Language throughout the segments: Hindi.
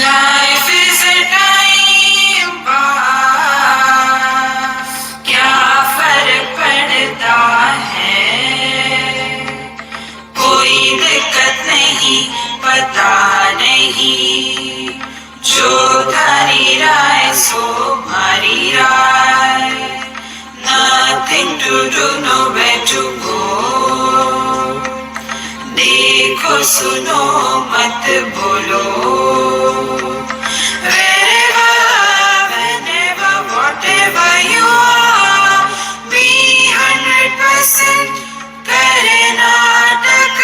Life is a time pass, क्या फर्क पड़ता है, कोई दिक्कत नहीं, पता नहीं, जो धारी राय सो मारी राय, nothing to do, nowhere to go, देखो सुनो मत बोलो, wherever, whenever, whatever you are, be 100%, करे नाटक,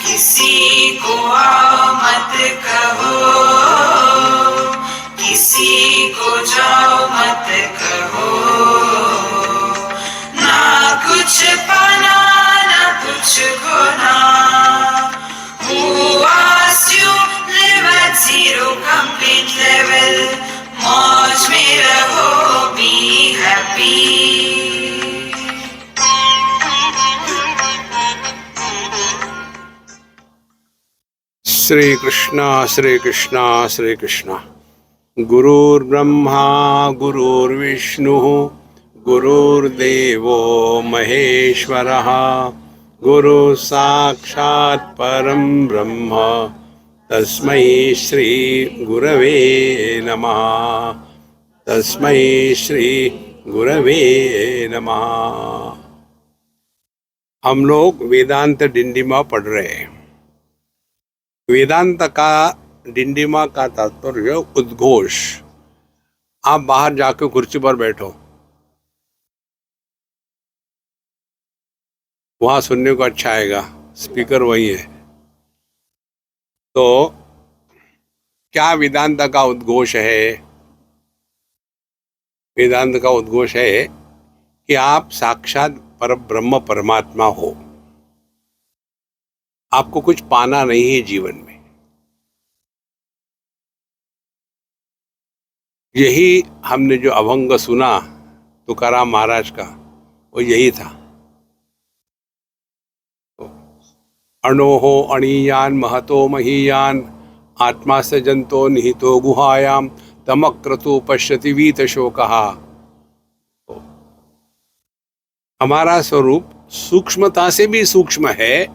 किसी को आओ मत कहो, किसी को जाओ मत कहो, ना कुछ पाना ना कुछ खोना, who asked you live at zero complete level, मौज में रहो, be happy. श्री कृष्णा श्री कृष्णा श्री कृष्णा। गुरुर्ब्रह्मा गुरुर्विष्णु गुरुर्देवो महेश्वरः, गुरु साक्षात् परं ब्रह्म, तस्मै श्री गुरवे नमः, तस्मै श्री गुरवे नमः। हम लोग वेदांत डिंडिमा पढ़ रहे हैं। वेदांत का डिंडिमा का तात्पर्य उद्घोष। आप बाहर जाकर कुर्सी पर बैठो, वहां सुनने को अच्छा आएगा, स्पीकर वही है। तो क्या वेदांत का उद्घोष है? वेदांत का उद्घोष है कि आप साक्षात परब्रह्म परमात्मा हो। आपको कुछ पाना नहीं है जीवन में। यही हमने जो अभंग सुना तुकाराम महाराज का, वो यही था। अणोहो अणीयान महतो महीयान, आत्मा स जंतो निहितो गुहायाम, तमक्रतु पश्यति वीत शोकहा। हमारा स्वरूप सूक्ष्मता से भी सूक्ष्म है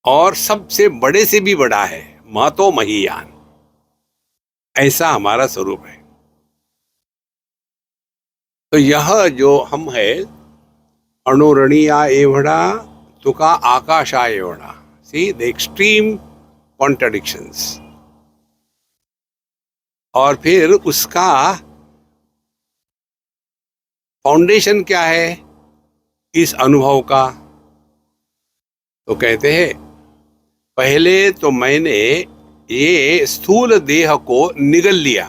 और सबसे बड़े से भी बड़ा है, महतो महीयान। ऐसा हमारा स्वरूप है। तो यह जो हम है, अणुरणीया एवढा तुका आकाशा एवढा। See the extreme contradictions. और फिर उसका फाउंडेशन क्या है इस अनुभव का? तो कहते हैं, पहले तो मैंने ये स्थूल देह को निगल लिया,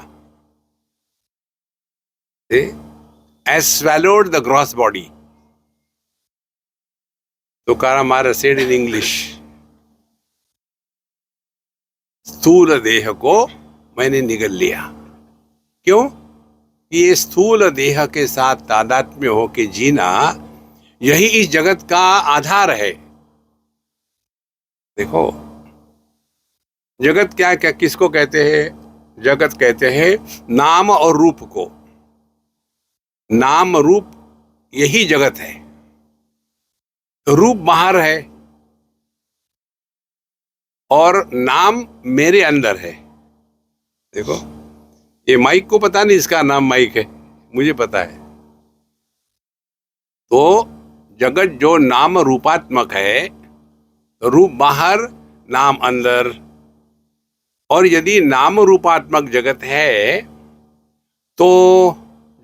I swallowed the gross body. Tukaram Maharaj said in English, स्थूल देह को मैंने निगल लिया। क्यों? ये स्थूल देह के साथ तादात्म्य होके जीना, यही इस जगत का आधार है। देखो, जगत क्या क्या किसको कहते हैं? जगत कहते हैं नाम और रूप को। नाम रूप यही जगत है। रूप बाहर है और नाम मेरे अंदर है। देखो, ये माइक को पता नहीं इसका नाम माइक है, मुझे पता है। तो जगत जो नाम रूपात्मक है, रूप बाहर नाम अंदर। और यदि नाम रूपात्मक जगत है तो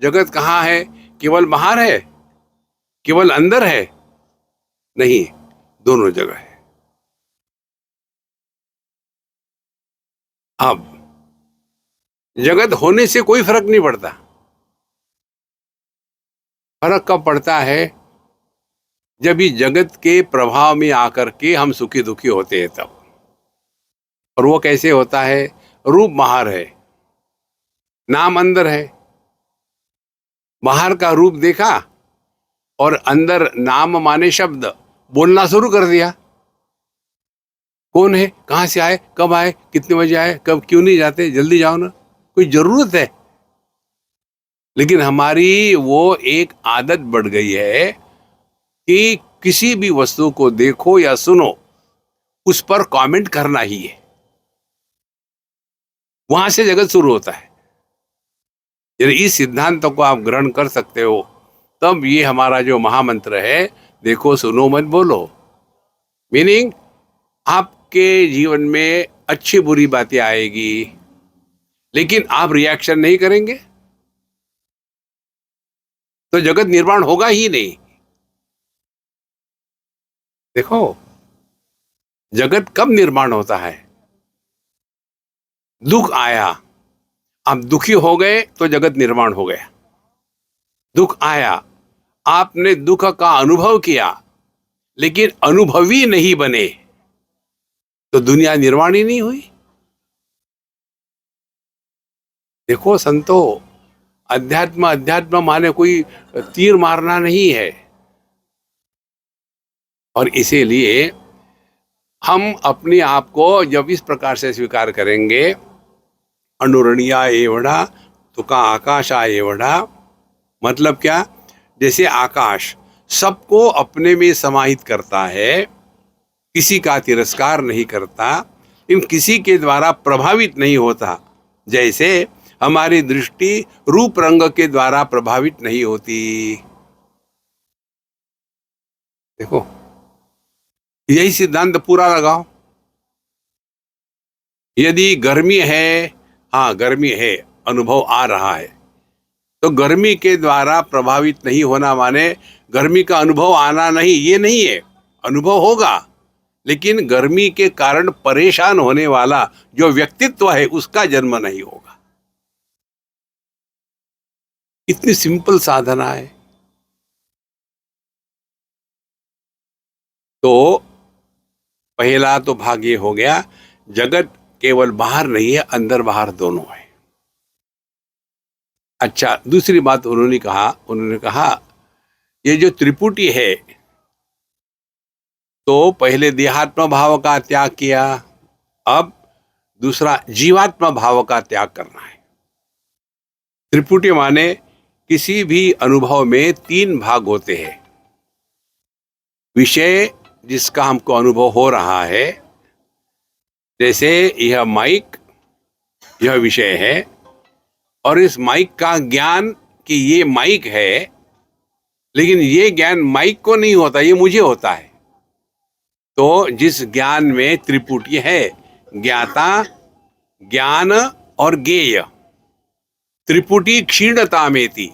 जगत कहाँ है? केवल बाहर है? केवल अंदर है? नहीं, दोनों जगह है। अब जगत होने से कोई फर्क नहीं पड़ता। फर्क कब पड़ता है? जब इस जगत के प्रभाव में आकर के हम सुखी दुखी होते हैं तब। और वो कैसे होता है? रूप बाहर है, नाम अंदर है। बाहर का रूप देखा और अंदर नाम माने शब्द बोलना शुरू कर दिया। कौन है, कहां से आए, कब आए, कितने बजे आए, कब, क्यों नहीं जाते, जल्दी जाओ ना, कोई जरूरत है। लेकिन हमारी वो एक आदत बढ़ गई है कि किसी भी वस्तु को देखो या सुनो, उस पर कमेंट करना ही है। वहां से जगत शुरू होता है। यदि इस सिद्धांत को आप ग्रहण कर सकते हो, तब ये हमारा जो महामंत्र है, देखो सुनो मत बोलो, मीनिंग आपके जीवन में अच्छी बुरी बातें आएगी, लेकिन आप रिएक्शन नहीं करेंगे तो जगत निर्माण होगा ही नहीं। देखो, जगत कब निर्माण होता है? दुख आया, आप दुखी हो गए तो जगत निर्माण हो गया। दुख आया, आपने दुख का अनुभव किया, लेकिन अनुभवी नहीं बने, तो दुनिया निर्माण ही नहीं हुई। देखो संतो, अध्यात्म अध्यात्म माने कोई तीर मारना नहीं है। और इसीलिए हम अपने आप को जब इस प्रकार से स्वीकार करेंगे, अनुरणीया एवढा तुका आकाशा एवढा, मतलब क्या? जैसे आकाश सबको अपने में समाहित करता है, किसी का तिरस्कार नहीं करता, इन किसी के द्वारा प्रभावित नहीं होता, जैसे हमारी दृष्टि रूप रंग के द्वारा प्रभावित नहीं होती। देखो, यही सिद्धांत पूरा लगाओ। यदि गर्मी है, हाँ गर्मी है, अनुभव आ रहा है, तो गर्मी के द्वारा प्रभावित नहीं होना माने गर्मी का अनुभव आना नहीं, ये नहीं है। अनुभव होगा, लेकिन गर्मी के कारण परेशान होने वाला जो व्यक्तित्व है, उसका जन्म नहीं होगा। इतनी सिंपल साधना है। तो पहला तो भाग ये हो गया, जगत केवल बाहर नहीं है, अंदर बाहर दोनों है। अच्छा, दूसरी बात उन्होंने कहा ये जो त्रिपुटी है, तो पहले देहात्म भाव का त्याग किया, अब दूसरा जीवात्म भाव का त्याग करना है। त्रिपुटी माने किसी भी अनुभव में तीन भाग होते हैं। विषय जिसका हमको अनुभव हो रहा है, जैसे यह माइक, यह विषय है, और इस माइक का ज्ञान कि ये माइक है, लेकिन ये ज्ञान माइक को नहीं होता, ये मुझे होता है। तो जिस ज्ञान में त्रिपुटी है, ज्ञाता, ज्ञान और ज्ञेय, त्रिपुटी क्षीणता में थी,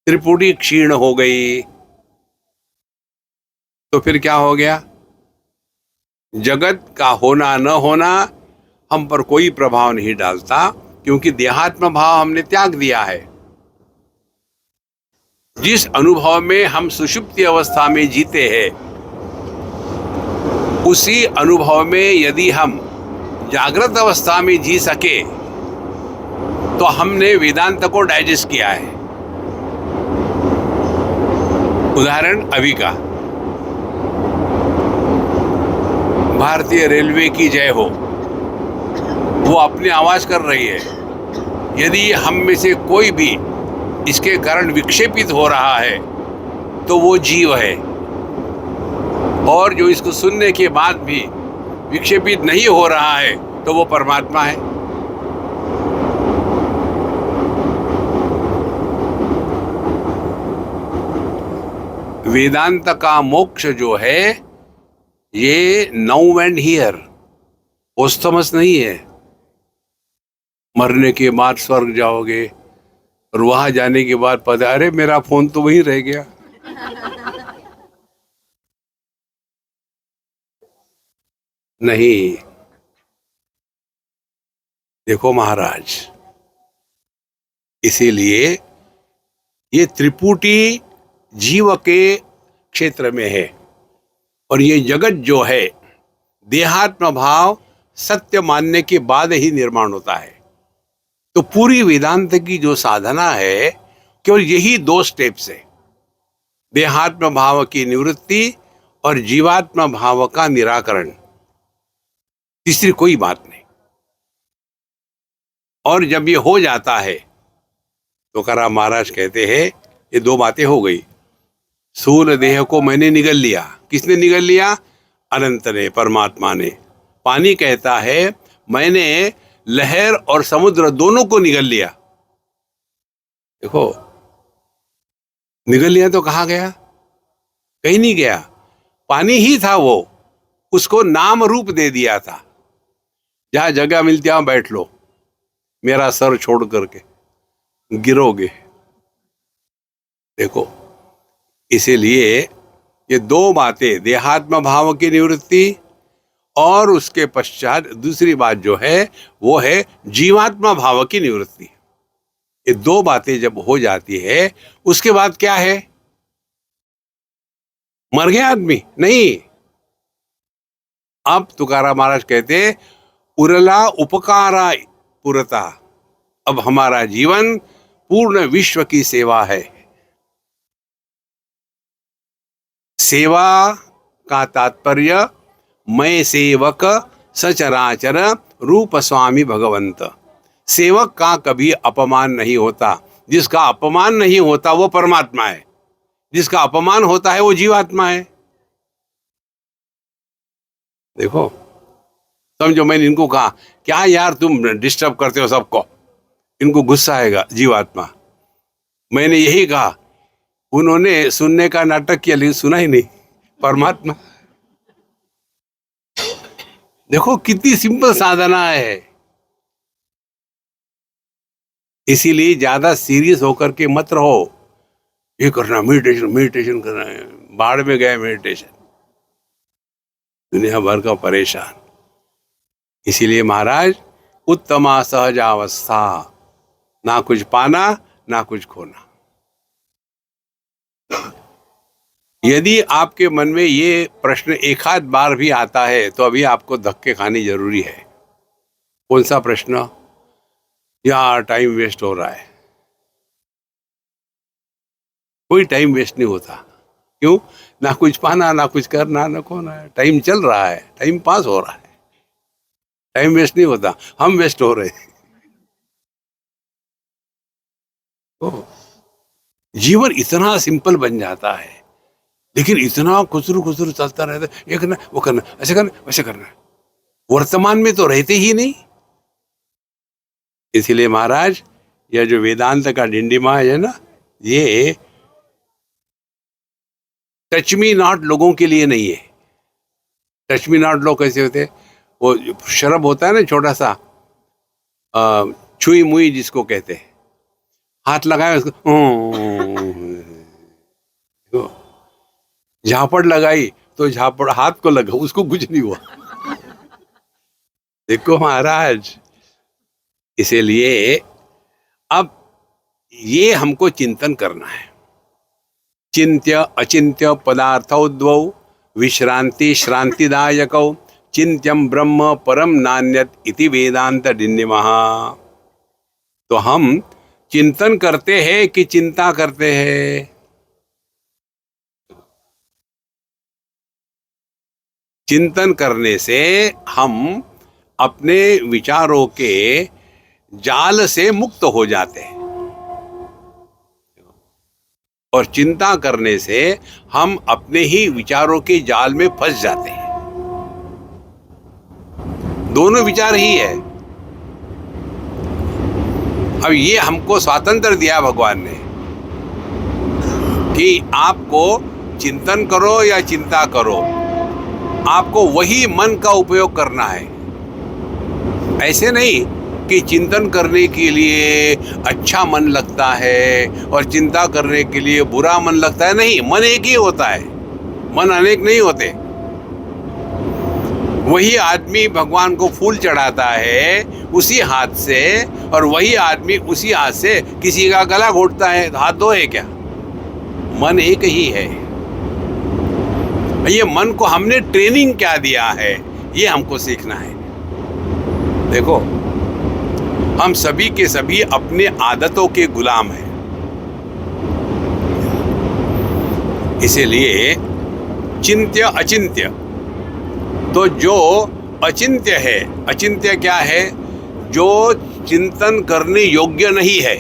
त्रिपुटी क्षीण हो गई, तो फिर क्या हो गया? जगत का होना न होना हम पर कोई प्रभाव नहीं डालता, क्योंकि देहात्म भाव हमने त्याग दिया है। जिस अनुभव में हम सुषुप्ति अवस्था में जीते हैं, उसी अनुभव में यदि हम जागृत अवस्था में जी सके, तो हमने वेदांत को डाइजेस्ट किया है। उदाहरण अभी का, भारतीय रेलवे की जय हो, वो अपनी आवाज कर रही है। यदि हम में से कोई भी इसके कारण विक्षेपित हो रहा है, तो वो जीव है, और जो इसको सुनने के बाद भी विक्षेपित नहीं हो रहा है, तो वो परमात्मा है। वेदांत का मोक्ष जो है, ये नाउ एंड हियर, ओस्थमस नहीं है। मरने के बाद स्वर्ग जाओगे, और वहां जाने के बाद पता, अरे मेरा फोन तो वहीं रह गया। नहीं, देखो महाराज, इसीलिए ये त्रिपुटी जीव के क्षेत्र में है, और ये जगत जो है, देहात्म भाव सत्य मानने के बाद ही निर्माण होता है। तो पूरी वेदांत की जो साधना है, केवल यही 2 स्टेप्स है। देहात्म भाव की निवृत्ति और जीवात्म भाव का निराकरण, तीसरी कोई बात नहीं। और जब ये हो जाता है तो तुकाराम महाराज कहते हैं ये दो बातें हो गई। स्थूल देह को मैंने निगल लिया। किसने निगल लिया? अनंत ने, परमात्मा ने। पानी कहता है मैंने लहर और समुद्र दोनों को निगल लिया। देखो, निगल लिया तो कहाँ गया? कहीं नहीं गया, पानी ही था वो, उसको नाम रूप दे दिया था। जहां जगह मिलती है वहां बैठ लो, मेरा सर छोड़ करके गिरोगे। देखो, इसीलिए ये दो बातें, देहात्म भाव की निवृत्ति और उसके पश्चात दूसरी बात जो है वो है जीवात्मा भाव की निवृत्ति। ये दो बातें जब हो जाती है उसके बाद क्या है? मर गया आदमी? नहीं। अब तुकाराम महाराज कहते उरला उपकारा पुरता, अब हमारा जीवन पूर्ण विश्व की सेवा है। सेवा का तात्पर्य मैं सेवक सचराचर रूप स्वामी भगवंत। सेवक का कभी अपमान नहीं होता। जिसका अपमान नहीं होता वो परमात्मा है, जिसका अपमान होता है वो जीवात्मा है। देखो, समझो, मैंने इनको कहा क्या यार तुम डिस्टर्ब करते हो सबको, इनको गुस्सा आएगा, जीवात्मा। मैंने यही कहा, उन्होंने सुनने का नाटक किया लेकिन सुना ही नहीं, परमात्मा। देखो कितनी सिंपल साधना है। इसीलिए ज्यादा सीरियस होकर के मत रहो, ये करना मेडिटेशन मेडिटेशन करना है, बाढ़ में गए मेडिटेशन, दुनिया भर का परेशान। इसीलिए महाराज उत्तमा सहजावस्था, ना कुछ पाना ना कुछ खोना। यदि आपके मन में ये प्रश्न एक आध बार भी आता है तो अभी आपको धक्के खानी जरूरी है। कौन सा प्रश्न? यार टाइम वेस्ट हो रहा है। कोई टाइम वेस्ट नहीं होता। क्यों? ना कुछ पाना ना कुछ करना ना खोना, टाइम चल रहा है, टाइम पास हो रहा है, टाइम वेस्ट नहीं होता, हम वेस्ट हो रहे हैं। तो जीवन इतना सिंपल बन जाता है, लेकिन इतना खुसरू खुसरू चलता रहता है, ये करना वो करना, ऐसे करना वैसे करना, वर्तमान में तो रहते ही नहीं। इसीलिए महाराज यह जो वेदांत का डिंडिमा है ना, ये टच मी नॉट लोगों के लिए नहीं है। टच मी नॉट लोग कैसे होते? वो शरब होता है ना छोटा सा, छुई मुई जिसको कहते हैं, हाथ लगाए उसको, झापड़ लगाई तो झापड़ हाथ को लगा, उसको कुछ नहीं हुआ। देखो महाराज, इसीलिए अब ये हमको चिंतन करना है। चिंत्य अचिंत्य पदार्थौ विश्रांति श्रांतिदायकौ चिंत्यम ब्रह्म परम नान्यत इति वेदांत डिंडिमः। तो हम चिंतन करते हैं कि चिंता करते हैं? चिंतन करने से हम अपने विचारों के जाल से मुक्त हो जाते हैं, और चिंता करने से हम अपने ही विचारों के जाल में फंस जाते हैं। दोनों विचार ही है। अब ये हमको स्वातंत्र दिया भगवान ने कि आपको चिंतन करो या चिंता करो, आपको वही मन का उपयोग करना है। ऐसे नहीं कि चिंतन करने के लिए अच्छा मन लगता है और चिंता करने के लिए बुरा मन लगता है। नहीं, मन एक ही होता है, मन अनेक नहीं होते। वही आदमी भगवान को फूल चढ़ाता है उसी हाथ से, और वही आदमी उसी हाथ से किसी का गला घोटता है। हाथ दो है क्या? मन एक ही है। ये मन को हमने ट्रेनिंग क्या दिया है, ये हमको सीखना है। देखो, हम सभी के सभी अपने आदतों के गुलाम हैं। इसीलिए चिंत्य अचिंत्य, तो जो अचिंत्य है, अचिंत्य क्या है? जो चिंतन करने योग्य नहीं है।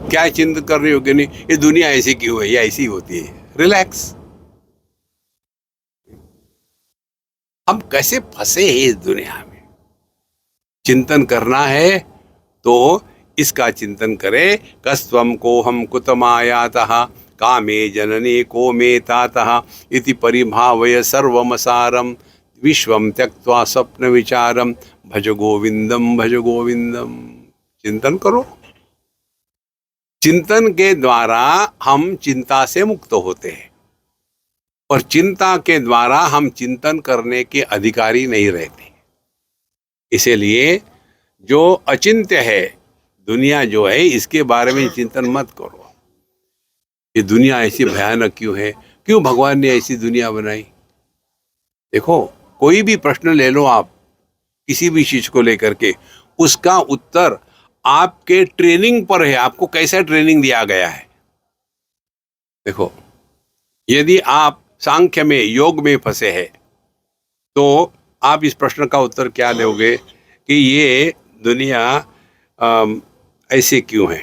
क्या चिंतन करने योग्य नहीं? ये दुनिया ऐसी क्यों है, ये ऐसी होती है। रिलैक्स। हम कैसे फंसे हैं इस दुनिया में? चिंतन करना है तो इसका चिंतन करें। कस्त्वं कोहम कुतमायातः कामे जननी को मे तातः इति परिभावय सर्वमसारम विश्वम त्यक्त्वा स्वप्न विचारम भज गोविंदम भज गोविंदम। चिंतन करो। चिंतन के द्वारा हम चिंता से मुक्त होते हैं, और चिंता के द्वारा हम चिंतन करने के अधिकारी नहीं रहते। इसीलिए जो अचिंत्य है, दुनिया जो है, इसके बारे में चिंतन मत करो। ये दुनिया ऐसी भयानक क्यों है? क्यों भगवान ने ऐसी दुनिया बनाई? देखो, कोई भी प्रश्न ले लो आप, किसी भी चीज को लेकर के, उसका उत्तर आपके ट्रेनिंग पर है। आपको कैसा ट्रेनिंग दिया गया है? देखो, यदि आप सांख्य में, योग में फंसे हैं, तो आप इस प्रश्न का उत्तर क्या दोगे कि ये दुनिया ऐसे क्यों है?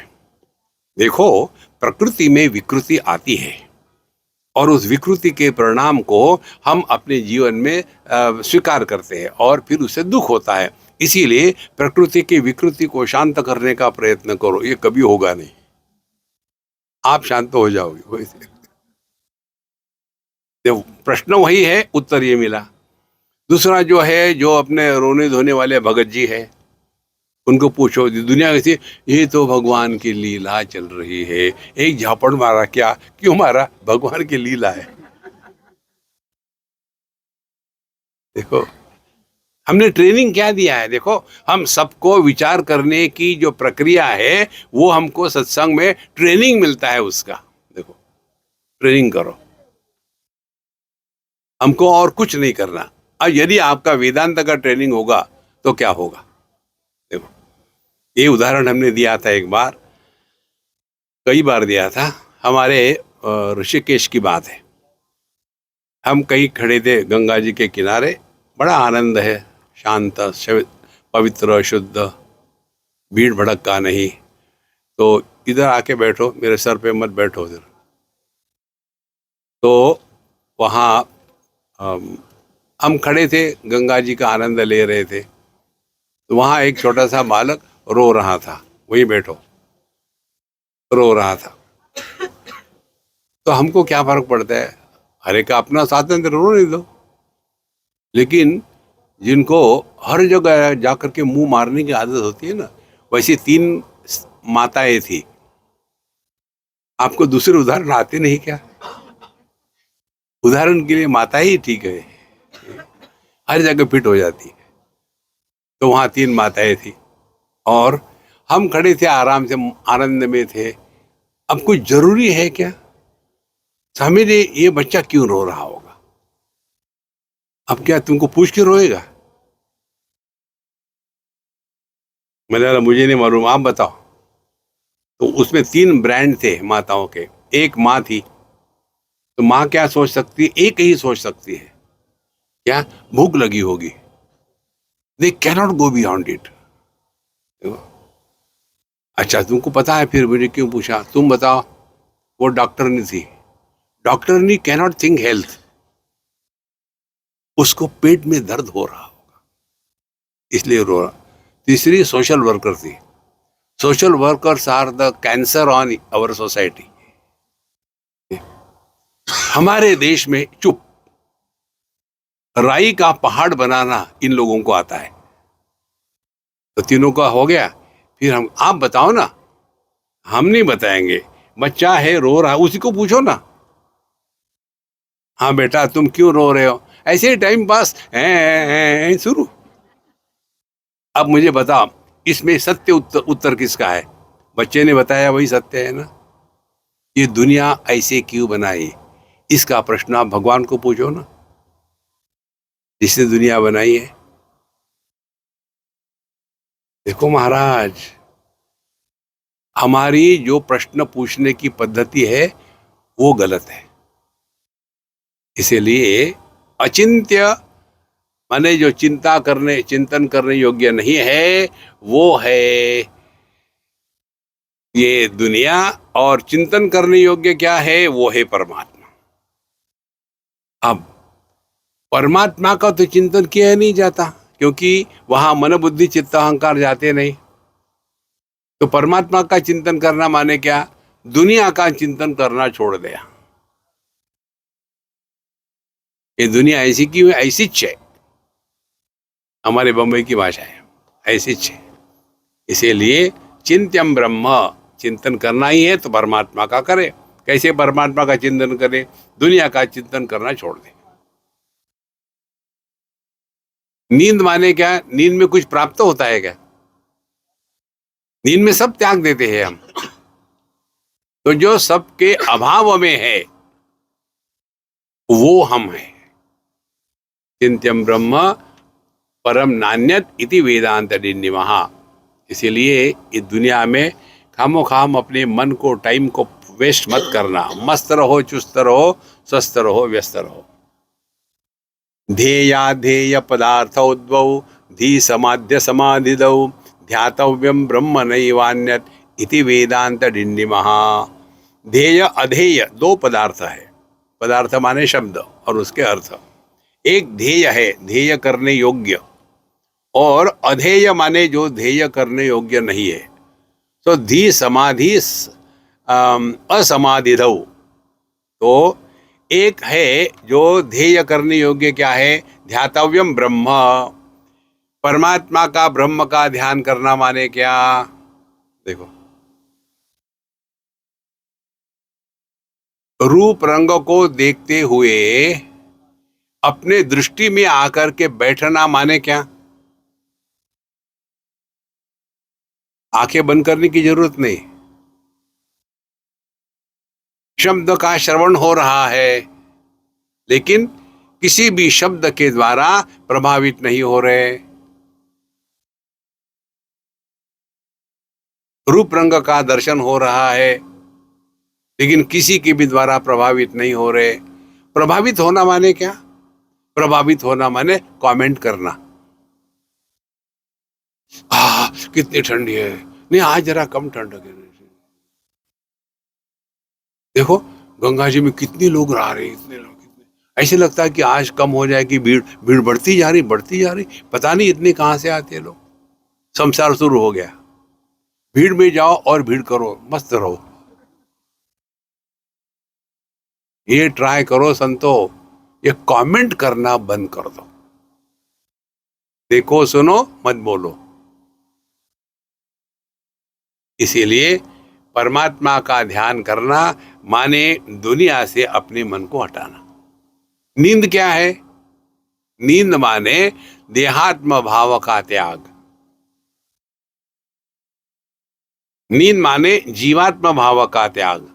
देखो, प्रकृति में विकृति आती है, और उस विकृति के परिणाम को हम अपने जीवन में स्वीकार करते हैं, और फिर उससे दुख होता है। इसीलिए प्रकृति की विकृति को शांत करने का प्रयत्न करो। ये कभी होगा नहीं, आप शांत हो जाओगे। प्रश्न वही है, उत्तर ये मिला। दूसरा जो है, जो अपने रोने धोने वाले भगत जी है, उनको पूछो दुनिया कैसी? ये तो भगवान की लीला चल रही है। एक झापड़ मारा, क्या क्यों मारा? भगवान की लीला है। देखो, हमने ट्रेनिंग क्या दिया है? देखो, हम सबको विचार करने की जो प्रक्रिया है, वो हमको सत्संग में ट्रेनिंग मिलता है उसका। देखो, ट्रेनिंग करो, हमको और कुछ नहीं करना। और यदि आपका वेदांत का ट्रेनिंग होगा तो क्या होगा? देखो, ये उदाहरण हमने दिया था एक बार, कई बार दिया था। हमारे ऋषिकेश की बात है। हम कहीं खड़े थे गंगा जी के किनारे, बड़ा आनंद है, शांत, पवित्र, शुद्ध, भीड़ भड़का नहीं। तो इधर आके बैठो, मेरे सर पे मत बैठो इधर। तो वहाँ हम खड़े थे, गंगा जी का आनंद ले रहे थे। तो वहाँ एक छोटा सा बालक रो रहा था, वहीं बैठो, रो रहा था। तो हमको क्या फर्क पड़ता है? हर एक का अपना स्वातंत्र, रोने दो। लेकिन जिनको हर जगह जाकर के मुंह मारने की आदत होती है ना, वैसी 3 माताएं थी। आपको दूसरे उदाहरण आते नहीं क्या? उदाहरण के लिए माता ही ठीक है, हर जगह फिट हो जाती है। तो वहाँ 3 माताएं थी, और हम खड़े थे, आराम से आनंद में थे। अब कुछ जरूरी है क्या समझे ये बच्चा क्यों रो रहा होगा? अब क्या तुमको पूछ के रोएगा? मैंने मुझे नहीं मालूम, आप बताओ। तो उसमें 3 ब्रांड थे माताओं के। एक माँ थी, तो माँ क्या सोच सकती है? एक ही सोच सकती है, क्या? भूख लगी होगी। They cannot go beyond it. अच्छा, तुमको पता है? फिर मुझे क्यों पूछा? तुम बताओ। वो डॉक्टरनी थी। डॉक्टरनी कैनॉट थिंक हेल्थ। उसको पेट में दर्द हो रहा होगा, इसलिए रो रहा। तीसरी सोशल वर्कर थी। Social workers are the cancer on our society. हमारे देश में चुप, राई का पहाड़ बनाना इन लोगों को आता है। तो तीनों का हो गया। फिर हम, आप बताओ ना। हम नहीं बताएंगे। बच्चा है, रो रहा है, उसी को पूछो ना। हाँ बेटा, तुम क्यों रो रहे हो? ऐसे ही टाइम पास शुरू। अब मुझे बताओ, इसमें सत्य उत्तर किसका है? बच्चे ने बताया, वही सत्य है ना। ये दुनिया ऐसे क्यों बनाई, इसका प्रश्न आप भगवान को पूछो ना, जिसने दुनिया बनाई है। देखो महाराज, हमारी जो प्रश्न पूछने की पद्धति है वो गलत है। इसीलिए अचिंत्य माने जो चिंतन करने योग्य नहीं है वो है ये दुनिया, और चिंतन करने योग्य क्या है? वो है परमात्मा। अब परमात्मा का तो चिंतन किया ही नहीं जाता, क्योंकि वहां मन बुद्धि चित्त अहंकार जाते नहीं। तो परमात्मा का चिंतन करना माने क्या? दुनिया का चिंतन करना छोड़ दिया। ये दुनिया ऐसी की ऐसी है, हमारे बम्बई की भाषा है, ऐसी है। इसीलिए चिंत्यम ब्रह्म, चिंतन करना ही है तो परमात्मा का करे। कैसे परमात्मा का चिंतन करे? दुनिया का चिंतन करना छोड़ दे। नींद माने क्या? नींद में कुछ प्राप्त होता है क्या? नींद में सब त्याग देते हैं हम। तो जो सबके अभाव में है वो हम है। चिंत्यम ब्रह्म परम नान्यत इति वेदांत डिन्निमः। इसीलिए इस दुनिया में खामोखाम अपने मन को, टाइम को वेस्ट मत करना। मस्त रहो, चुस्त रहो, स्वस्थ रहो, व्यस्त रहो। ध्येया ध्येय पदार्थ उद्भव धी समाध्य समाधिदौ ध्यातव्यम ब्रह्म नैवान्यत इति वेदांत डिन्निमः। ध्येय अध्येय दो पदार्थ है। पदार्थ माने शब्द और उसके अर्थ। एक ध्येय है, ध्येय करने योग्य, और अध्येय माने जो ध्येय करने योग्य नहीं है। तो धी समाधि असमाधिधौ। तो एक है जो ध्येय करने योग्य, क्या है? ध्यातव्यम ब्रह्म। परमात्मा का, ब्रह्म का ध्यान करना माने क्या? देखो, रूप रंग को देखते हुए अपने दृष्टि में आकर के बैठना माने क्या? आंखें बंद करने की जरूरत नहीं। शब्द का श्रवण हो रहा है, लेकिन किसी भी शब्द के द्वारा प्रभावित नहीं हो रहे। रूप रंग का दर्शन हो रहा है, लेकिन किसी के भी द्वारा प्रभावित नहीं हो रहे। प्रभावित होना माने क्या? प्रभावित होना माने कमेंट करना। कितनी ठंडी है, नहीं आज जरा कम ठंड है। देखो गंगा जी में कितने लोग आ रहे हैं, इतने लोग, कितने। ऐसे लगता है कि आज कम हो जाएगी, भीड़ भीड़ बढ़ती जा रही, बढ़ती जा रही। पता नहीं इतने कहां से आते हैं लोग। संसार शुरू हो गया। भीड़ में जाओ और भीड़ करो, मस्त रहो। ये ट्राई करो संतो, ये कमेंट करना बंद कर दो। देखो, सुनो, मत बोलो। इसीलिए परमात्मा का ध्यान करना माने दुनिया से अपने मन को हटाना। नींद क्या है? नींद माने देहात्म भाव का त्याग। नींद माने जीवात्म भाव का त्याग।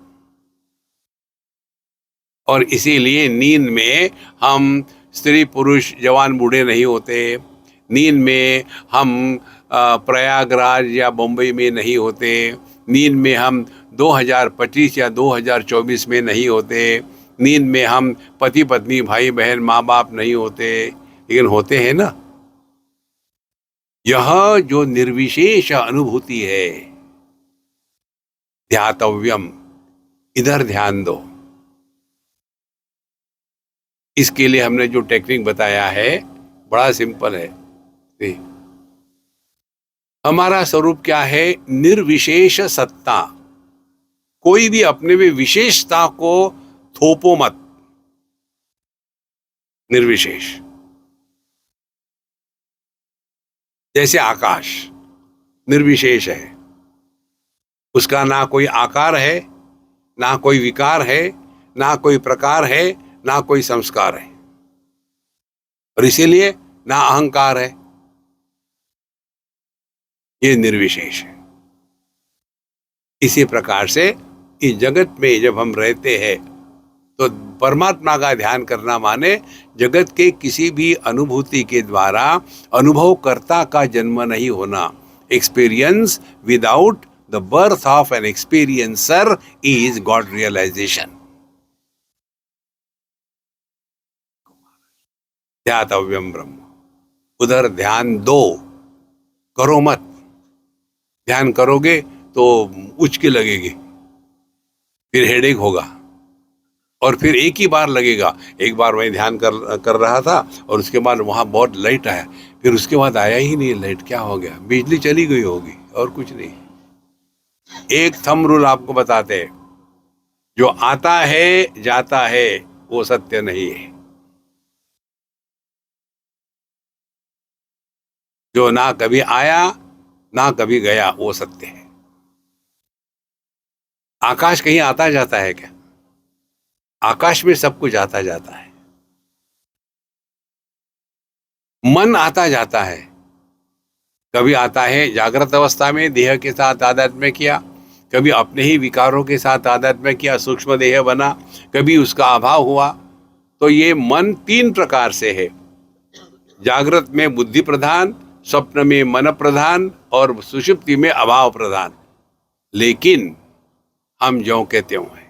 और इसीलिए नींद में हम स्त्री पुरुष जवान बूढ़े नहीं होते। नींद में हम प्रयागराज या बम्बई में नहीं होते। नींद में हम 2025 या 2024 में नहीं होते। नींद में हम पति पत्नी भाई बहन माँ बाप नहीं होते, लेकिन होते हैं ना। यह जो निर्विशेष अनुभूति है, ध्यातव्यम, इधर ध्यान दो। इसके लिए हमने जो टेक्निक बताया है बड़ा सिंपल है। हमारा स्वरूप क्या है? निर्विशेष सत्ता। कोई भी अपने में विशेषता को थोपो मत। निर्विशेष। जैसे आकाश निर्विशेष है, उसका ना कोई आकार है, ना कोई विकार है, ना कोई प्रकार है, ना कोई संस्कार है, और इसीलिए ना अहंकार है। ये निर्विशेष है। इसी प्रकार से इस जगत में जब हम रहते हैं तो परमात्मा का ध्यान करना माने जगत के किसी भी अनुभूति के द्वारा अनुभवकर्ता का जन्म नहीं होना। Experience without the birth of an experiencer is God realization. ध्यातव्यम ब्रह्म, उधर ध्यान दो, करो मत। ध्यान करोगे तो उचकी लगेगी, फिर हेडेक होगा, और फिर एक ही बार लगेगा। एक बार वही ध्यान कर रहा था और उसके बाद वहां बहुत लाइट आया, फिर उसके बाद आया ही नहीं लाइट। क्या हो गया? बिजली चली गई होगी और कुछ नहीं। एक थंब रूल आपको बताते हैं, जो आता है जाता है वो सत्य नहीं है। जो ना कभी आया ना कभी गया वो सत्य है। आकाश कहीं आता जाता है क्या? आकाश में सब कुछ आता जाता है। मन आता जाता है, कभी आता है जागृत अवस्था में देह के साथ तादात्म्य किया, कभी अपने ही विकारों के साथ तादात्म्य किया, सूक्ष्म देह बना, कभी उसका अभाव हुआ। तो ये मन तीन प्रकार से है, जागृत में बुद्धि प्रधान, स्वप्न में मन प्रधान और सुषुप्ति में अभाव प्रधान। लेकिन हम ज्यों के त्यों हैं।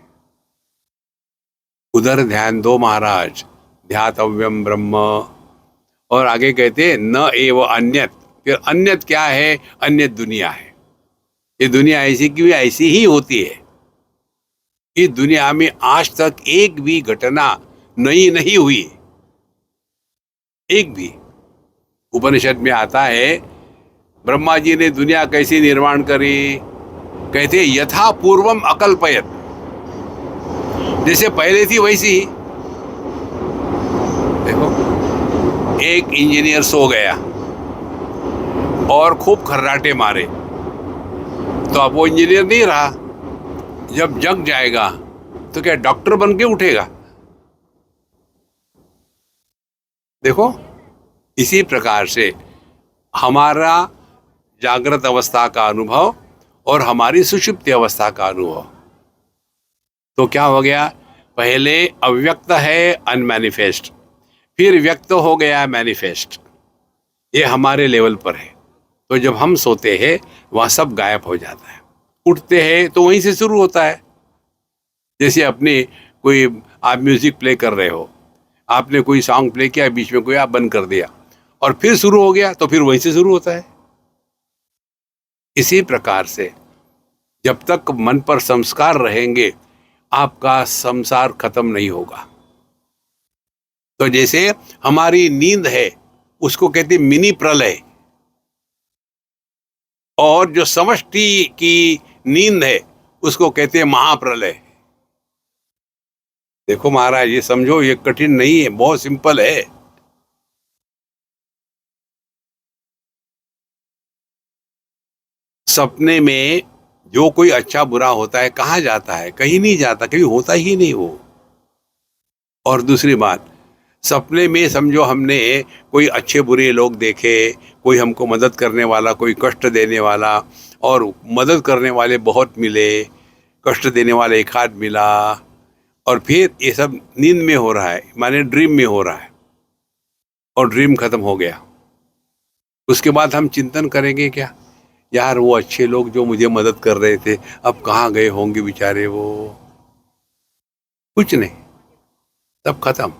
उधर ध्यान दो महाराज, ध्यातव्यम ब्रह्म। और आगे कहते न एव अन्यत। फिर अन्यत क्या है? अन्यत दुनिया है। ये दुनिया ऐसी की ऐसी ही होती है। इस दुनिया में आज तक एक भी घटना नई नहीं हुई, एक भी। उपनिषद में आता है ब्रह्मा जी ने दुनिया कैसी निर्माण करी, कहते यथा पूर्वम अकल्पयत, जैसे पहले थी वैसी ही। देखो, एक इंजीनियर सो गया और खूब खर्राटे मारे, तो अब वो इंजीनियर नहीं रहा। जब जग जाएगा तो क्या डॉक्टर बन के उठेगा? देखो, इसी प्रकार से हमारा जागृत अवस्था का अनुभव और हमारी सुषुप्ति अवस्था का अनुभव, तो क्या हो गया? पहले अव्यक्त है अनमैनिफेस्ट, फिर व्यक्त हो गया मैनिफेस्ट। ये हमारे लेवल पर है। तो जब हम सोते हैं वह सब गायब हो जाता है, उठते हैं तो वहीं से शुरू होता है। जैसे अपने कोई आप म्यूजिक प्ले कर रहे हो, आपने कोई सॉन्ग प्ले किया, बीच में कोई आप बंद कर दिया और फिर शुरू हो गया, तो फिर वहीं से शुरू होता है। इसी प्रकार से जब तक मन पर संस्कार रहेंगे आपका संसार खत्म नहीं होगा। तो जैसे हमारी नींद है उसको कहते मिनी प्रलय, और जो समष्टि की नींद है उसको कहते हैं महाप्रलय। देखो महाराज, ये समझो, ये कठिन नहीं है, बहुत सिंपल है। सपने में जो कोई अच्छा बुरा होता है कहाँ जाता है? कहीं नहीं जाता, कभी होता ही नहीं वो। और दूसरी बात, सपने में समझो हमने कोई अच्छे बुरे लोग देखे, कोई हमको मदद करने वाला, कोई कष्ट देने वाला, और मदद करने वाले बहुत मिले, कष्ट देने वाला एक आध मिला, और फिर ये सब नींद में हो रहा है, माने ड्रीम में हो रहा है, और ड्रीम खत्म हो गया। उसके बाद हम चिंतन करेंगे क्या? यार वो अच्छे लोग जो मुझे मदद कर रहे थे अब कहाँ गए होंगे बेचारे? वो कुछ नहीं, सब खत्म।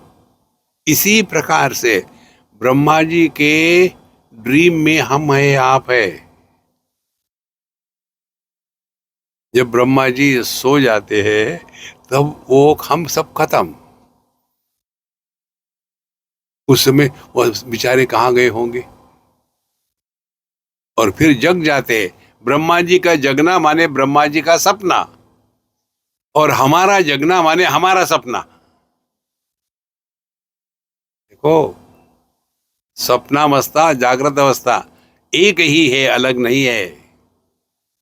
इसी प्रकार से ब्रह्मा जी के ड्रीम में हम है, आप है। जब ब्रह्मा जी सो जाते हैं तब वो हम सब खत्म। उस समय वो बेचारे कहाँ गए होंगे? और फिर जग जाते। ब्रह्मा जी का जगना माने ब्रह्मा जी का सपना, और हमारा जगना माने हमारा सपना। देखो, सपनावस्था जागृत अवस्था एक ही है, अलग नहीं है,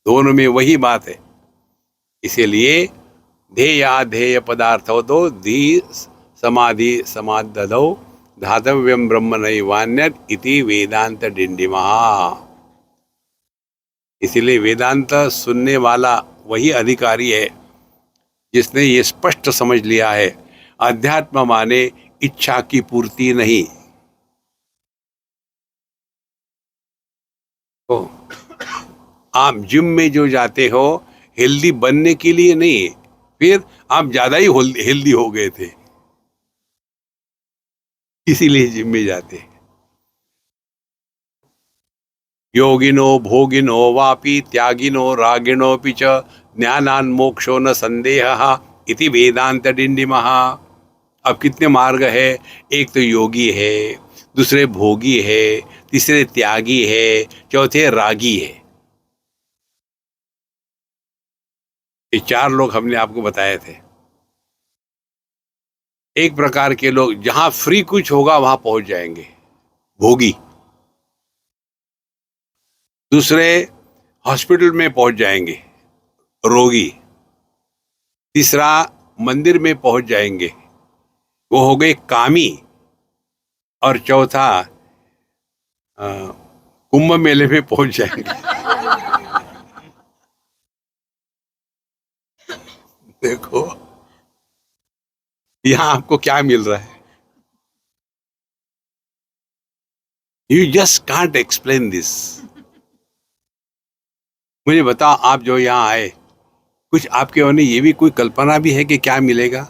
दोनों में वही बात है। इसीलिए ध्येयाध्येय पदार्थो दो धी समाधि समाधदौ धातव्यम ब्रह्म नैवान्यत इति वेदांत डिंडिमा। इसीलिए वेदांत सुनने वाला वही अधिकारी है जिसने ये स्पष्ट समझ लिया है, अध्यात्म माने इच्छा की पूर्ति नहीं। तो आप जिम में जो जाते हो हेल्दी बनने के लिए नहीं, फिर आप ज्यादा ही हेल्दी हो गए थे, इसीलिए जिम में जाते हैं। योगिनो भोगिनो वापि त्यागिनो रागिणोऽपि च ज्ञानान् मोक्षो न संदेहः इति वेदांत डिंडिमः। अब कितने मार्ग है? एक तो योगी है, दूसरे भोगी है, तीसरे त्यागी है, चौथे रागी है। ये चार लोग हमने आपको बताए थे। एक प्रकार के लोग जहां फ्री कुछ होगा वहां पहुंच जाएंगे, भोगी। दूसरे हॉस्पिटल में पहुंच जाएंगे, रोगी। तीसरा मंदिर में पहुंच जाएंगे, वो हो गए कामी। और चौथा कुंभ मेले में पहुंच जाएंगे। देखो यहां आपको क्या मिल रहा है? You just can't explain this. मुझे बताओ, आप जो यहाँ आए, कुछ आपके मन में ये भी कोई कल्पना भी है कि क्या मिलेगा?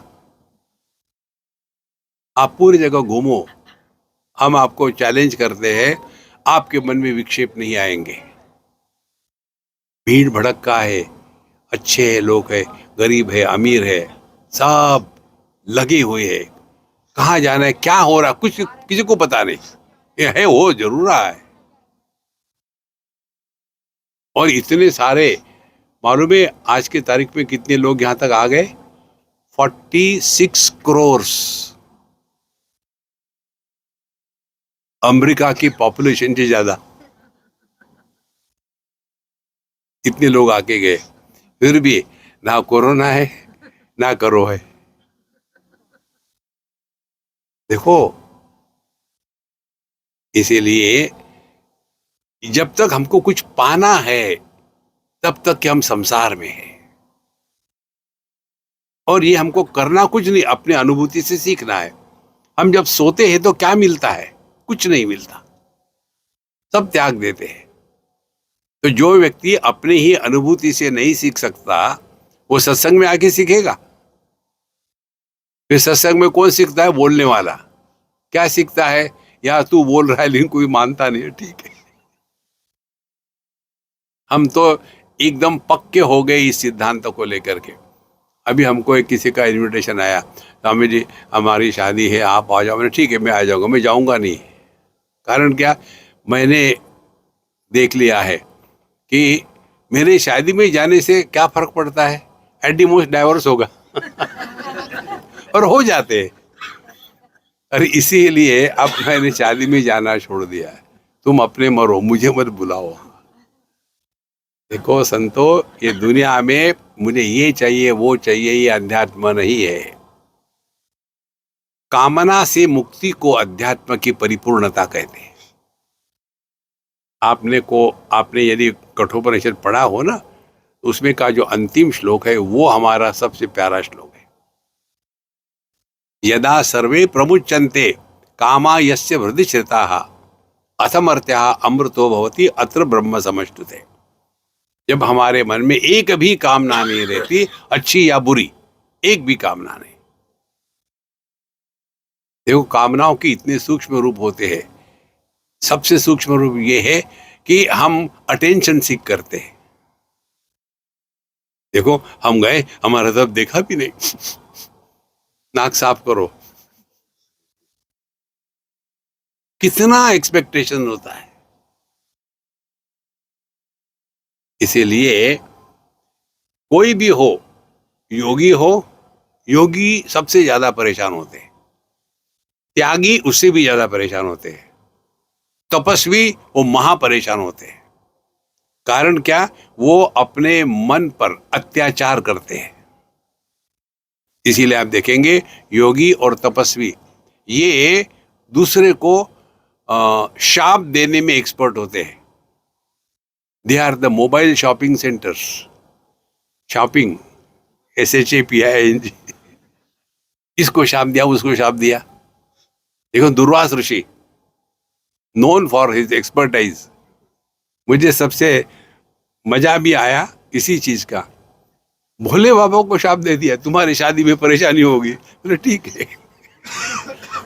आप पूरी जगह घूमो, हम आपको चैलेंज करते हैं, आपके मन में विक्षेप नहीं आएंगे। भीड़ भड़का है, अच्छे है लोग है, गरीब है, अमीर है, सब लगे हुए हैं। कहाँ जाना है, क्या हो रहा, कुछ किसी को पता नहीं। ये है, वो जरूर रहा है। और इतने सारे, मालूम है आज की तारीख में कितने लोग यहां तक आ गए? 46 करोड़। अमेरिका की पॉपुलेशन से ज्यादा इतने लोग आके गए, फिर भी ना कोरोना है ना करो है। देखो, इसीलिए जब तक हमको कुछ पाना है तब तक कि हम संसार में हैं। और ये हमको करना कुछ नहीं, अपने अनुभूति से सीखना है। हम जब सोते हैं तो क्या मिलता है? कुछ नहीं मिलता, सब त्याग देते हैं। तो जो व्यक्ति अपने ही अनुभूति से नहीं सीख सकता, वो सत्संग में आके सीखेगा? फिर सत्संग में कौन सीखता है? बोलने वाला। क्या सीखता है? या तू बोल रहा है लेकिन कोई मानता नहीं है, ठीक है। हम तो एकदम पक्के हो गए इस सिद्धांत को लेकर के। अभी हमको एक किसी का इनविटेशन आया, स्वामी जी हमारी शादी है, आप आ जाओ। मैंने ठीक है, मैं आ जाऊंगा। मैं जाऊंगा नहीं। कारण क्या? मैंने देख लिया है कि मेरे शादी में जाने से क्या फर्क पड़ता है? एट दी मोस्ट डाइवोर्स होगा। और हो जाते हैं। अरे इसीलिए अब मैंने शादी में जाना छोड़ दिया है। तुम अपने मरो, मुझे मत बुलाओ। देखो संतो, ये दुनिया में मुझे ये चाहिए वो चाहिए, ये अध्यात्म नहीं है। कामना से मुक्ति को अध्यात्म की परिपूर्णता कहते हैं। आपने यदि कठोपनिषद पढ़ा हो ना, उसमें का जो अंतिम श्लोक है वो हमारा सबसे प्यारा श्लोक है। यदा सर्वे प्रमुच्यन्ते कामा यस्य हृदि श्रिताः अथमर्त्यः अमृतो भवति अत्र ब्रह्म समष्टुते। जब हमारे मन में एक भी कामना नहीं रहती, अच्छी या बुरी, एक भी कामना नहीं। देखो, कामनाओं के इतने सूक्ष्म रूप होते हैं। सबसे सूक्ष्म रूप ये है कि हम अटेंशन सीख करते हैं। देखो, हम गए, हमारा तरफ देखा भी नहीं। नाक साफ करो, कितना एक्सपेक्टेशन होता है। इसीलिए कोई भी हो, योगी सबसे ज्यादा परेशान होते हैं, त्यागी उससे भी ज्यादा परेशान होते हैं, तपस्वी वो महा परेशान होते हैं। कारण क्या? वो अपने मन पर अत्याचार करते हैं। इसीलिए आप देखेंगे योगी और तपस्वी ये दूसरे को शाप देने में एक्सपर्ट होते हैं। They are the mobile shopping centres. Shopping, SHAPING। इसको शाप दिया, उसको शाप दिया। देखो, Durvasa Rishi known for his expertise. मुझे सबसे मजा भी आया इसी चीज का। भोले बाबा को शाप दे दिया, तुम्हारी शादी में परेशानी होगी। बोले ठीक है,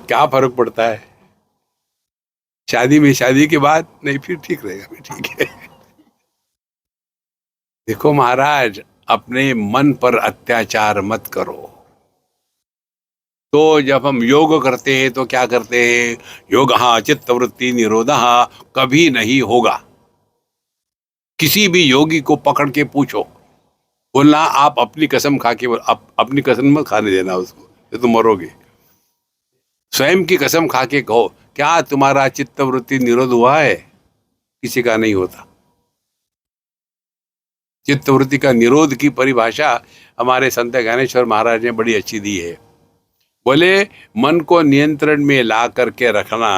क्या फर्क पड़ता है, शादी में, शादी के बाद नहीं फिर ठीक रहेगा, फिर ठीक है। देखो महाराज, अपने मन पर अत्याचार मत करो। तो जब हम योग करते हैं तो क्या करते हैं, योग चित्तवृत्ति निरोधः कभी नहीं होगा। किसी भी योगी को पकड़ के पूछो, बोलना आप अपनी कसम खा के, अपनी कसम मत खाने देना उसको, ये तो मरोगे। स्वयं की कसम खा के कहो, क्या तुम्हारा चित्तवृत्ति निरोध हुआ है? किसी का नहीं होता। चित्तवृत्ति का निरोध की परिभाषा हमारे संत ज्ञानेश्वर महाराज ने बड़ी अच्छी दी है। बोले मन को नियंत्रण में ला करके रखना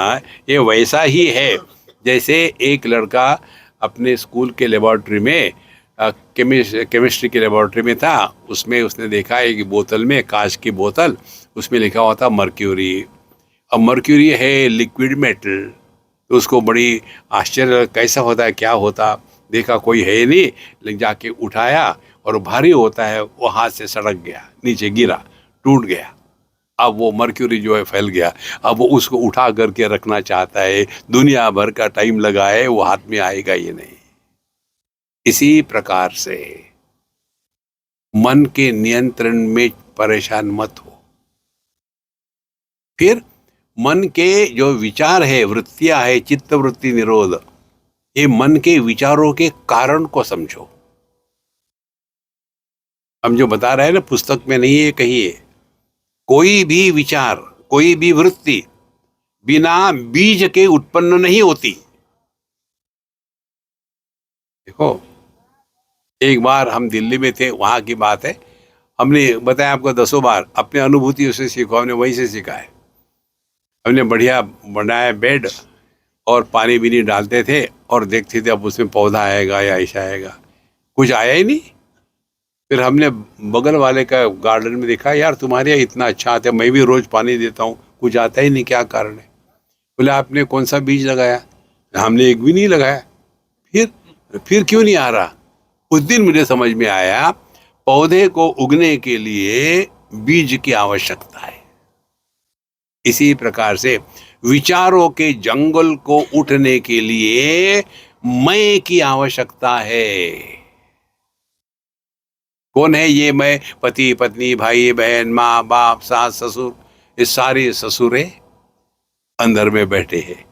ये वैसा ही है जैसे एक लड़का अपने स्कूल के लेबोरेटरी में, केमिस्ट्री की लेबोरेटरी में था, उसमें उसने देखा एक बोतल में, कांच की बोतल, उसमें लिखा हुआ था मर्क्यूरी। अब मर्क्यूरी है लिक्विड मेटल, तो उसको बड़ी आश्चर्य, कैसा होता है, क्या होता, देखा कोई है नहीं, लेकिन जाके उठाया और भारी होता है, वो हाथ से सड़क गया, नीचे गिरा, टूट गया। अब वो मर्क्यूरी जो है फैल गया, अब वो उसको उठा करके रखना चाहता है, दुनिया भर का टाइम लगा है, वो हाथ में आएगा ये नहीं। इसी प्रकार से मन के नियंत्रण में परेशान मत हो। फिर मन के जो विचार है, वृत्तियां है, चित्त वृत्ति निरोध, ये मन के विचारों के कारण को समझो। हम जो बता रहे हैं ना, पुस्तक में नहीं है, कहीं है। कोई भी विचार, कोई भी वृत्ति बिना बीज के उत्पन्न नहीं होती। देखो, एक बार हम दिल्ली में थे, वहां की बात है, हमने बताया आपको 10 बार, अपने अनुभूतियों से सीखो, हमने वहीं से सीखा है। हमने बढ़िया बनाया बेड और पानी भी नहीं डालते थे और देखते थे अब उसमें पौधा आएगा या ऐसा आएगा, कुछ आया ही नहीं। फिर हमने बगल वाले का गार्डन में देखा, यार तुम्हारे यहाँ इतना अच्छा आता है, मैं भी रोज पानी देता हूँ, कुछ आता ही नहीं, क्या कारण है? बोले आपने कौन सा बीज लगाया? हमने एक भी नहीं लगाया। फिर क्यों नहीं आ रहा? उस दिन मुझे समझ में आया, पौधे को उगने के लिए बीज की आवश्यकता है। इसी प्रकार से विचारों के जंगल को उठने के लिए मैं की आवश्यकता है। कौन है ये मैं? पति पत्नी, भाई बहन, माँ बाप, सास ससुर, ये सारे ससुरे अंदर में बैठे हैं।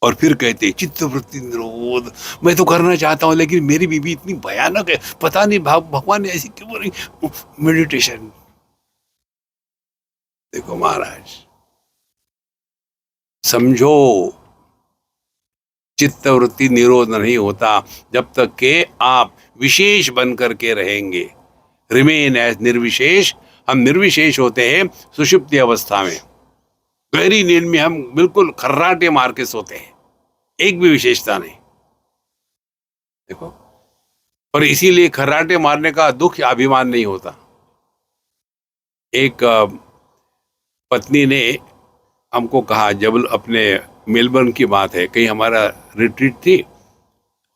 और फिर कहते चित्तवृत्ति निरोध, मैं तो करना चाहता हूं लेकिन मेरी बीवी इतनी भयानक है, पता नहीं भगवान ने ऐसी क्यों बोली। मेडिटेशन। देखो महाराज, समझो, चित्तवृत्ति निरोध नहीं होता जब तक के आप विशेष बन करके रहेंगे। रिमेन एज निर्विशेष। हम निर्विशेष होते हैं सुषुप्ति अवस्था में, गहरी नींद में हम बिल्कुल खर्राटे मार के सोते हैं, एक भी विशेषता नहीं। देखो, और इसीलिए खर्राटे मारने का दुख या अभिमान नहीं होता। एक पत्नी ने हमको कहा, जब अपने मेलबर्न की बात है, कहीं हमारा रिट्रीट थी,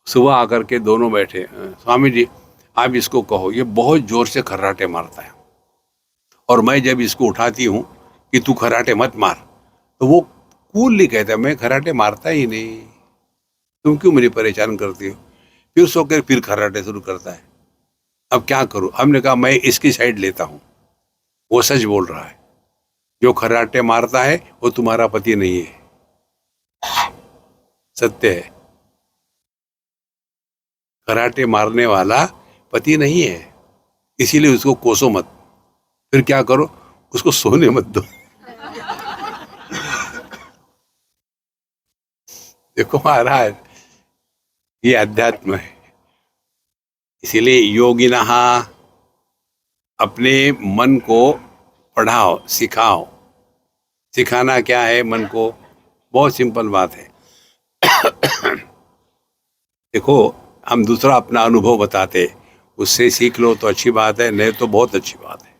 सुबह आकर के दोनों बैठे, स्वामी जी आप इसको कहो, ये बहुत जोर से खर्राटे मारता है, और मैं जब इसको उठाती हूँ कि तू खर्राटे मत मार, तो वो कूलली कहता है मैं खर्राटे मारता ही नहीं, तुम क्यों मुझे परेशान करती हो? फिर सोकर फिर खर्राटे शुरू करता है। अब क्या करूं? हमने कहा मैं इसकी साइड लेता हूं, वो सच बोल रहा है, जो खर्राटे मारता है वो तुम्हारा पति नहीं है, सत्य है। खर्राटे मारने वाला पति नहीं है, इसीलिए उसको कोसो मत। फिर क्या करो, उसको सोने मत दो। देखो महाराज, ये अध्यात्म है। इसीलिए योगिनः अपने मन को पढ़ाओ, सिखाओ। सिखाना क्या है मन को? बहुत सिंपल बात है। देखो, हम दूसरा अपना अनुभव बताते, उससे सीख लो तो अच्छी बात है, नहीं तो बहुत अच्छी बात है।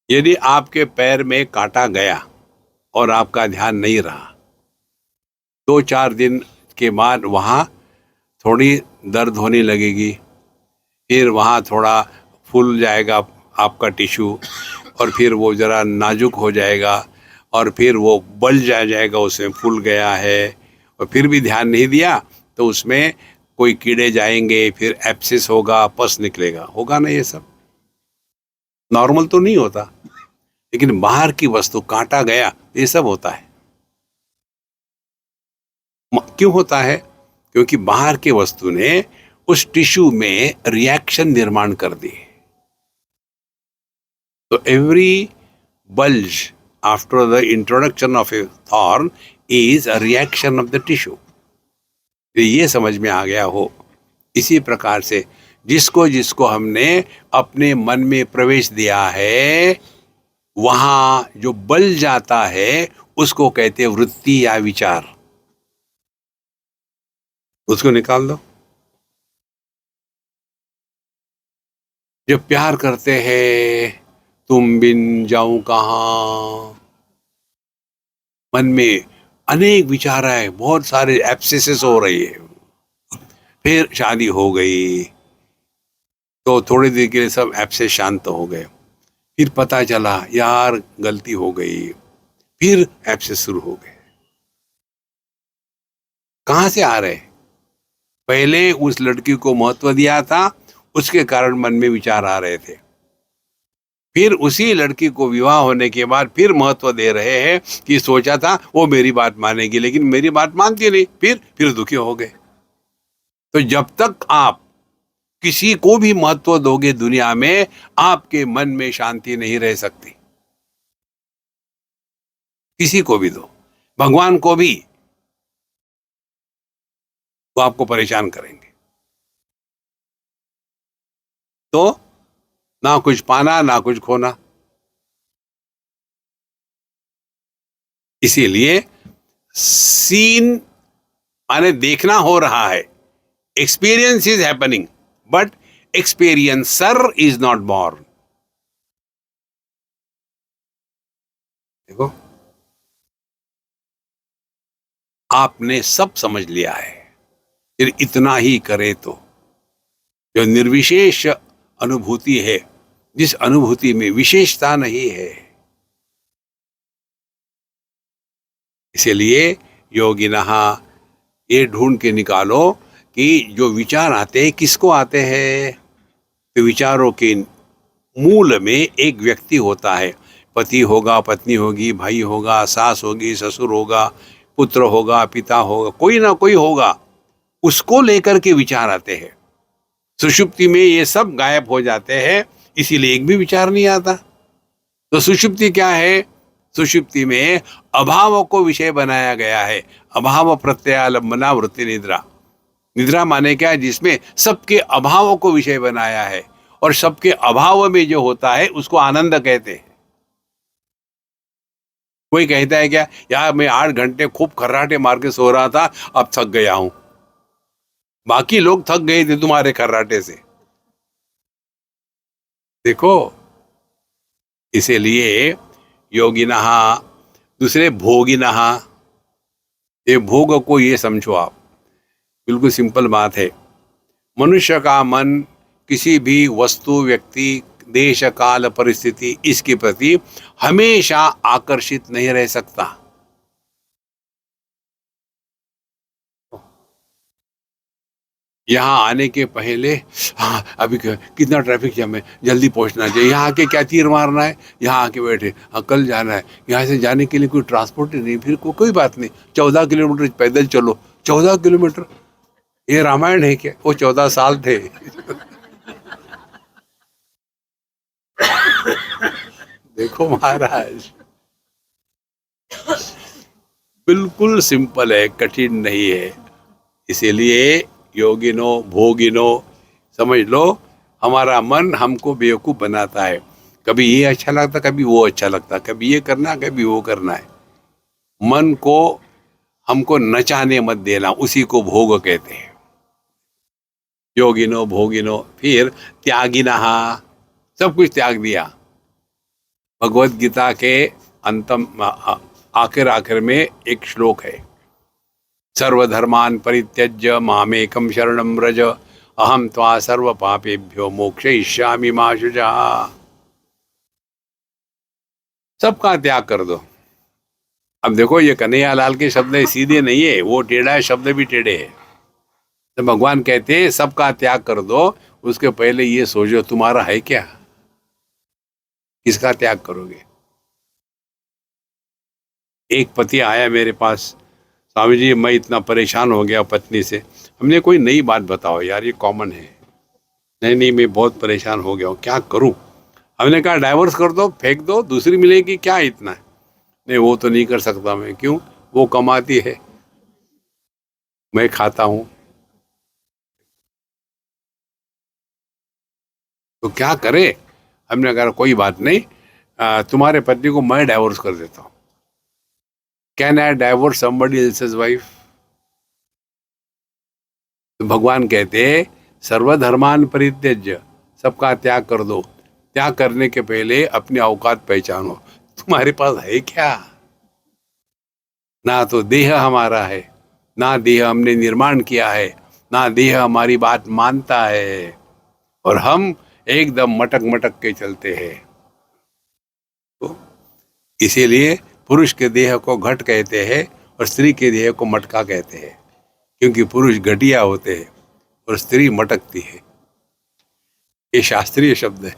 यदि आपके पैर में कांटा गया और आपका ध्यान नहीं रहा, 2-4 दिन के बाद वहां थोड़ी दर्द होने लगेगी, फिर वहाँ थोड़ा फूल जाएगा आपका टिश्यू, और फिर वो ज़रा नाजुक हो जाएगा, और फिर वो बल जाएगा, उसमें फूल गया है, और फिर भी ध्यान नहीं दिया तो उसमें कोई कीड़े जाएंगे, फिर एब्सिस होगा, पस निकलेगा, होगा ना। ये सब नॉर्मल तो नहीं होता, लेकिन बाहर की वस्तु काटा गया, ये सब होता है। क्यों होता है? क्योंकि बाहर की वस्तु ने उस टिश्यू में रिएक्शन निर्माण कर दी। तो every bulge after the introduction of a thorn is a reaction of the tissue। ये समझ में आ गया हो। इसी प्रकार से जिसको जिसको हमने अपने मन में प्रवेश दिया है, वहां जो बल जाता है उसको कहते हैं वृत्ति या विचार। उसको निकाल दो। जब प्यार करते हैं, तुम बिन जाऊं कहां, मन में अनेक विचार आए, बहुत सारे एब्सेसेस हो रही है, फिर शादी हो गई तो थोड़ी देर के लिए सब एब्सेस शांत हो गए, फिर पता चला यार गलती हो गई, फिर एब्सेस शुरू हो गए। कहां से आ रहे? पहले उस लड़की को महत्व दिया था, उसके कारण मन में विचार आ रहे थे, फिर उसी लड़की को विवाह होने के बाद फिर महत्व दे रहे हैं कि सोचा था वो मेरी बात मानेगी, लेकिन मेरी बात मानती नहीं, फिर दुखी हो गए। तो जब तक आप किसी को भी महत्व दोगे दुनिया में, आपके मन में शांति नहीं रह सकती। किसी को भी दो, भगवान को भी, वो आपको परेशान करेंगे। तो ना कुछ पाना ना कुछ खोना। इसीलिए सीन माने देखना हो रहा है, experience is happening, but experiencer is not born. देखो, आपने सब समझ लिया है, फिर इतना ही करे तो जो निर्विशेष अनुभूति है, जिस अनुभूति में विशेषता नहीं है, इसलिए योगिनः ये ढूंढ के निकालो कि जो विचार आते हैं किसको आते हैं। तो विचारों के मूल में एक व्यक्ति होता है, पति होगा, पत्नी होगी, भाई होगा, सास होगी, ससुर होगा, पुत्र होगा, पिता होगा, कोई ना कोई होगा, उसको लेकर के विचार आते हैं। सुषुप्ति में ये सब गायब हो जाते हैं, इसीलिए एक भी विचार नहीं आता। तो सुषुप्ति क्या है? सुषुप्ति में अभाव को विषय बनाया गया है। अभाव प्रत्यालंबना वृत्ति निद्रा। निद्रा माने क्या है? जिसमें सबके अभाव को विषय बनाया है, और सबके अभाव में जो होता है उसको आनंद कहते हैं। कोई कहता है क्या, यार मैं 8 घंटे खूब खर्राटे मार के सो रहा था, अब थक गया हूं। बाकी लोग थक गए थे तुम्हारे खर्राटे से। देखो, इसीलिए योगिनः, दूसरे भोगिनः। ये भोग को ये समझो आप, बिल्कुल सिंपल बात है। मनुष्य का मन किसी भी वस्तु, व्यक्ति, देश, काल, परिस्थिति, इसके प्रति हमेशा आकर्षित नहीं रह सकता। यहाँ आने के पहले हाँ अभी कितना ट्रैफिक जाम है, जल्दी पहुँचना चाहिए, यहाँ आके क्या तीर मारना है, यहाँ आके बैठे, हाँ कल जाना है, यहाँ से जाने के लिए कोई ट्रांसपोर्ट ही नहीं, फिर कोई बात नहीं, 14 किलोमीटर पैदल चलो। 14 किलोमीटर, ये रामायण है क्या? वो 14 साल थे। देखो महाराज, बिल्कुल सिंपल है, कठिन नहीं है। इसीलिए योगिनो भोगिनो, समझ लो, हमारा मन हमको बेवकूफ बनाता है। कभी ये अच्छा लगता, कभी वो अच्छा लगता, कभी ये करना, कभी वो करना है। मन को हमको नचाने मत देना, उसी को भोग कहते हैं। योगिनो भोगिनो, फिर त्यागिनः, सब कुछ त्याग दिया। भगवत गीता के अंतम आखिर में एक श्लोक है, सर्वधर्मान परित्यज्य मामेकम शरणम व्रज अहम त्वा सर्व पापेभ्यो मोक्षयिष्यामि मा शुचः। सबका त्याग कर दो। अब देखो, ये कन्हैयालाल के शब्द सीधे नहीं है, वो टेढ़ा है, शब्द भी टेढ़े है। तो भगवान कहते हैं सबका त्याग कर दो, उसके पहले ये सोचो तुम्हारा है क्या, किसका त्याग करोगे। एक पति आया मेरे पास, स्वामी जी मैं इतना परेशान हो गया पत्नी से। हमने कोई नई बात बताओ यार, ये कॉमन है। नहीं नहीं मैं बहुत परेशान हो गया हूँ, क्या करूँ। हमने कहा डाइवोर्स कर दो, फेंक दो, दूसरी मिलेगी, क्या इतना है। नहीं वो तो नहीं कर सकता मैं। क्यों? वो कमाती है, मैं खाता हूं, तो क्या करे। हमने कहा कोई बात नहीं, तुम्हारे पति को मैं डाइवोर्स कर देता हूं। Can I divorce somebody else's wife? तो भगवान कहते सर्वधर्मान परित्यज्य, सबका त्याग कर दो। त्याग करने के पहले अपनी औकात पहचानो, तुम्हारे पास है क्या। ना तो देह हमारा है, ना देह हमने निर्माण किया है, ना देह हमारी बात मानता है, और हम एकदम मटक मटक के चलते हैं। तो इसीलिए पुरुष के देह को घट कहते हैं और स्त्री के देह को मटका कहते हैं, क्योंकि पुरुष घटिया होते हैं और स्त्री मटकती है। ये शास्त्रीय शब्द है।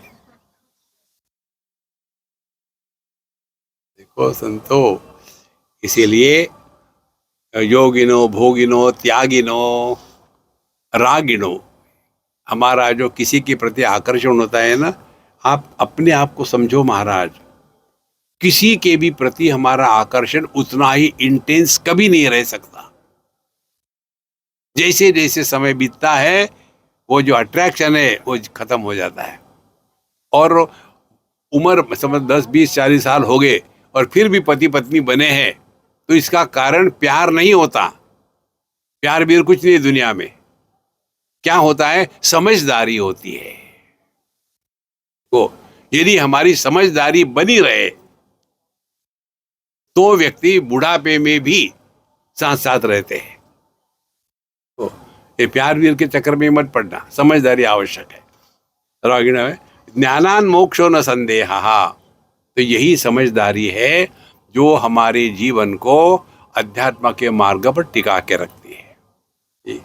देखो संतो, इसीलिए योगिनो भोगिनो त्यागिनो रागिनो, हमारा जो किसी के प्रति आकर्षण होता है ना, आप अपने आप को समझो महाराज, किसी के भी प्रति हमारा आकर्षण उतना ही इंटेंस कभी नहीं रह सकता। जैसे जैसे समय बीतता है वो जो अट्रैक्शन है वो खत्म हो जाता है। और उम्र समझ 10 20 40 साल हो गए और फिर भी पति पत्नी बने हैं, तो इसका कारण प्यार नहीं होता। प्यार भी कुछ नहीं दुनिया में। क्या होता है? समझदारी होती है। तो यदि हमारी समझदारी बनी रहे तो व्यक्ति बुढ़ापे में भी साथ साथ रहते हैं। तो ये प्यार वीर के चक्कर में मत पड़ना, समझदारी आवश्यक है। रागिण है ज्ञानान मोक्षो न संदेहा, तो यही समझदारी है जो हमारे जीवन को अध्यात्म के मार्ग पर टिका के रखती है।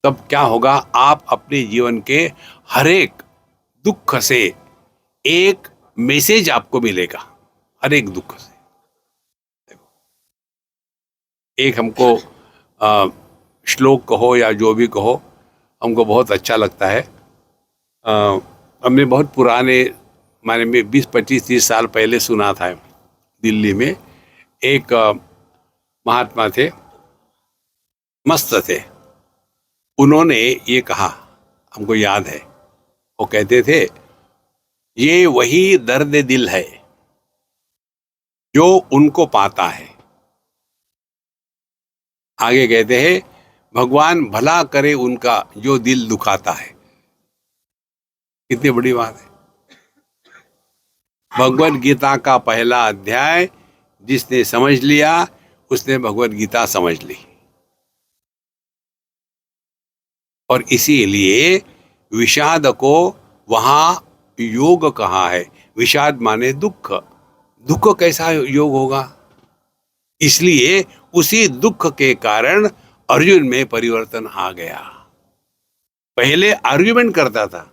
तब क्या होगा? आप अपने जीवन के हर एक दुख से एक मैसेज आपको मिलेगा, हर एक दुख से। एक हमको श्लोक कहो या जो भी कहो, हमको बहुत अच्छा लगता है। हमने बहुत पुराने माने में 20 25 30 साल पहले सुना था। दिल्ली में एक महात्मा थे, मस्त थे। उन्होंने ये कहा, हमको याद है, वो कहते थे ये वही दर्द दिल है जो उनको पाता है। आगे कहते हैं भगवान भला करे उनका जो दिल दुखाता है। कितनी बड़ी बात है। भगवद गीता का पहला अध्याय जिसने समझ लिया उसने भगवद गीता समझ ली। और इसीलिए विषाद को वहां योग कहा है। विषाद माने दुख। दुख कैसा योग होगा? इसलिए उसी दुख के कारण अर्जुन में परिवर्तन आ गया। पहले आर्ग्यूमेंट करता था,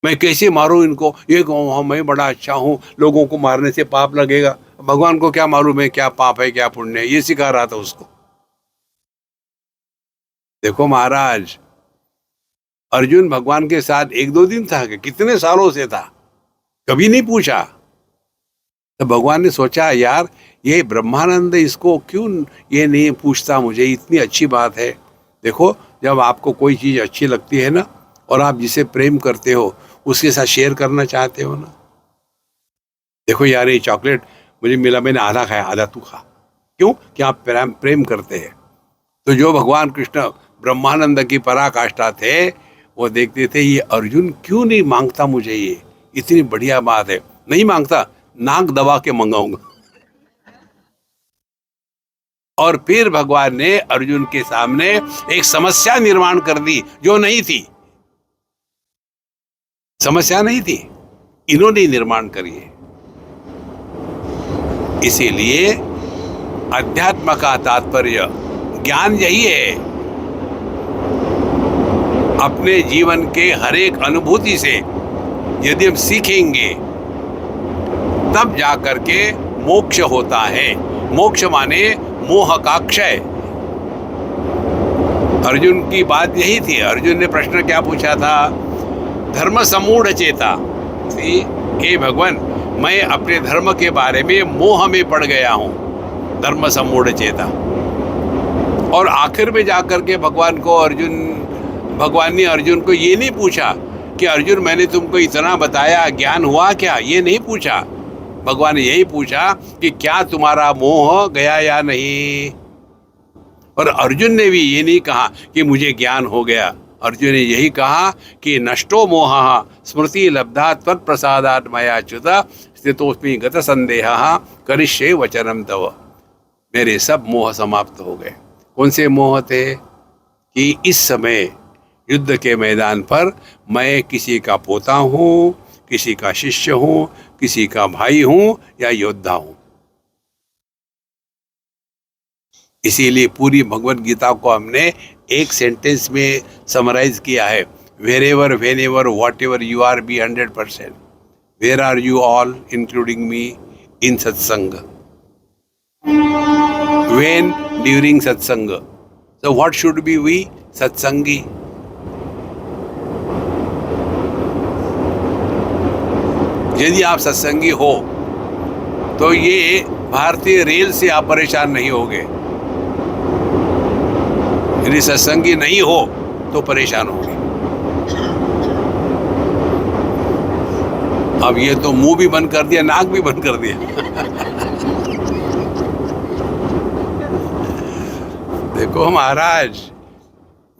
मैं कैसे मारूं इनको, ये कहूं मैं बड़ा अच्छा हूं, लोगों को मारने से पाप लगेगा। भगवान को क्या मालूम है क्या पाप है क्या पुण्य है, ये सिखा रहा था उसको। देखो महाराज, अर्जुन भगवान के साथ 1 2 दिन था कि कितने सालों से था, कभी नहीं पूछा। तो भगवान ने सोचा यार ये ब्रह्मानंद इसको क्यों ये नहीं पूछता मुझे, इतनी अच्छी बात है। देखो जब आपको कोई चीज अच्छी लगती है ना, और आप जिसे प्रेम करते हो उसके साथ शेयर करना चाहते हो ना। देखो यार ये चॉकलेट मुझे मिला, मैंने आधा खाया, आधा तू खा। क्यों? कि आप प्रेम करते हैं। तो जो भगवान कृष्ण ब्रह्मानंद की पराकाष्ठा थे, वो देखते थे ये अर्जुन क्यों नहीं मांगता मुझे, ये इतनी बढ़िया बात है। नहीं मांगता, नाक दबा के मंगाऊंगा। और फिर भगवान ने अर्जुन के सामने एक समस्या निर्माण कर दी जो नहीं थी। समस्या नहीं थी, इन्होंने निर्माण करी है। इसीलिए अध्यात्म का तात्पर्य ज्ञान यही है। अपने जीवन के हर एक अनुभूति से यदि हम सीखेंगे तब जाकर के मोक्ष होता है। मोक्ष माने मोह का क्षय। अर्जुन की बात यही थी। अर्जुन ने प्रश्न क्या पूछा था? धर्म समूढ़ चेता, हे भगवान, मैं अपने धर्म के बारे में मोह में पड़ गया हूं, धर्म समूढ़ चेता। और आखिर में जाकर के भगवान ने अर्जुन को ये नहीं पूछा कि अर्जुन मैंने तुमको इतना बताया, ज्ञान हुआ क्या? ये नहीं पूछा। भगवान ने यही पूछा कि क्या तुम्हारा मोह गया या नहीं। और अर्जुन ने भी ये नहीं कहा कि मुझे ज्ञान हो गया। अर्जुन ने यही कहा कि नष्टो मोहः स्मृति लब्धा त्वत्प्रसादात् मया च्युत स्थितोऽस्मि गत संदेहः करिष्ये वचनं तव। मेरे सब मोह समाप्त हो गए। कौन से मोह थे? कि इस समय युद्ध के मैदान पर मैं किसी का पोता हूँ, किसी का शिष्य हूँ, किसी का भाई हूँ या योद्धा हूँ। इसीलिए पूरी भगवत गीता को हमने एक सेंटेंस में समराइज किया है। Wherever whenever whatever you are be 100%। Where are you all including me in satsang? When? During satsang. So what should be we? Satsangi. यदि आप सत्संगी हो तो ये भारतीय रेल से आप परेशान नहीं होगे। यदि सत्संगी नहीं हो तो परेशान होगे। अब ये तो मुंह भी बंद कर दिया, नाक भी बंद कर दिया। देखो महाराज,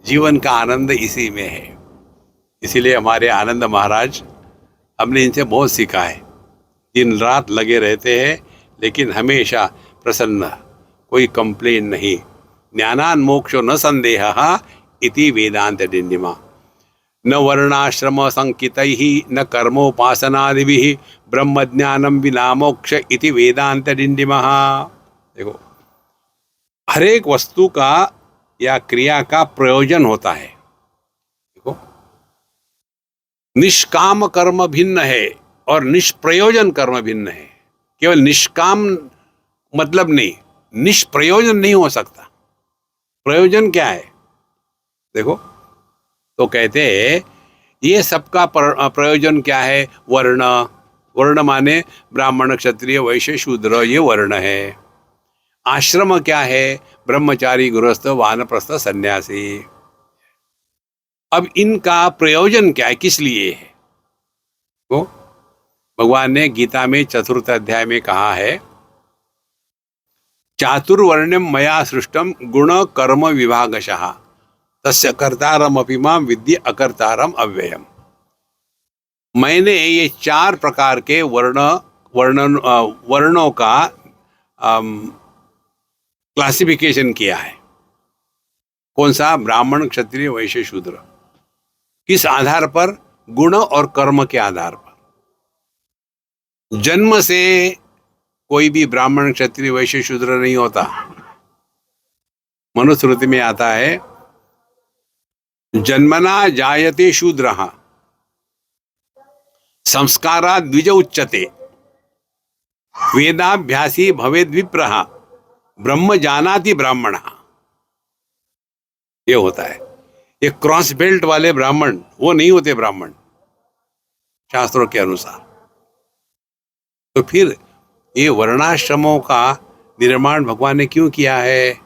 जीवन का आनंद इसी में है। इसीलिए हमारे आनंद महाराज, हमने इनसे बहुत सीखा है। दिन रात लगे रहते हैं लेकिन हमेशा प्रसन्न, कोई कंप्लेन नहीं। ज्ञानान् मोक्षो न संदेहः इति वेदांत डिंडिमा। न वर्णाश्रम संकितैः न कर्मोपासनादिभिः ब्रह्म ज्ञानम विना मोक्ष इति वेदांत डिंडिमः। देखो, हर एक वस्तु का या क्रिया का प्रयोजन होता है। देखो, निष्काम कर्म भिन्न है और निष्प्रयोजन कर्म भिन्न है। केवल निष्काम मतलब नहीं, निष्प्रयोजन नहीं हो सकता। प्रयोजन क्या है? देखो, तो कहते हैं ये सबका प्रयोजन क्या है? वर्ण। वर्ण माने ब्राह्मण, क्षत्रिय, वैश्य, शूद्र, ये वर्ण है। आश्रम क्या है? ब्रह्मचारी, गृहस्थ, वानप्रस्थ, सन्यासी। अब इनका प्रयोजन क्या है, किस लिए है? तो भगवान ने गीता में 4th अध्याय में कहा है, चातुर्वर्ण्यम मया सृष्टम गुण कर्म विभागशः तस्य कर्तारम अपि माम विद्धि अकर्तारम अव्ययम। मैंने ये 4 प्रकार के वर्णों का क्लासिफिकेशन किया है। कौन सा? ब्राह्मण, क्षत्रिय, वैश्य, शूद्र। किस आधार पर? गुण और कर्म के आधार पर। जन्म से कोई भी ब्राह्मण, क्षत्रिय, वैश्य, शूद्र नहीं होता। मनुस्मृति में आता है, जन्मना जायते शूद्रः संस्कारात् द्विज उच्यते वेदाभ्यासी भवेद् विप्रः ब्रह्म जानाति ब्राह्मण। ये होता है। ये क्रॉस बेल्ट वाले ब्राह्मण वो नहीं होते ब्राह्मण शास्त्रों के अनुसार। तो फिर ये वर्णाश्रमों का निर्माण भगवान ने क्यों किया है?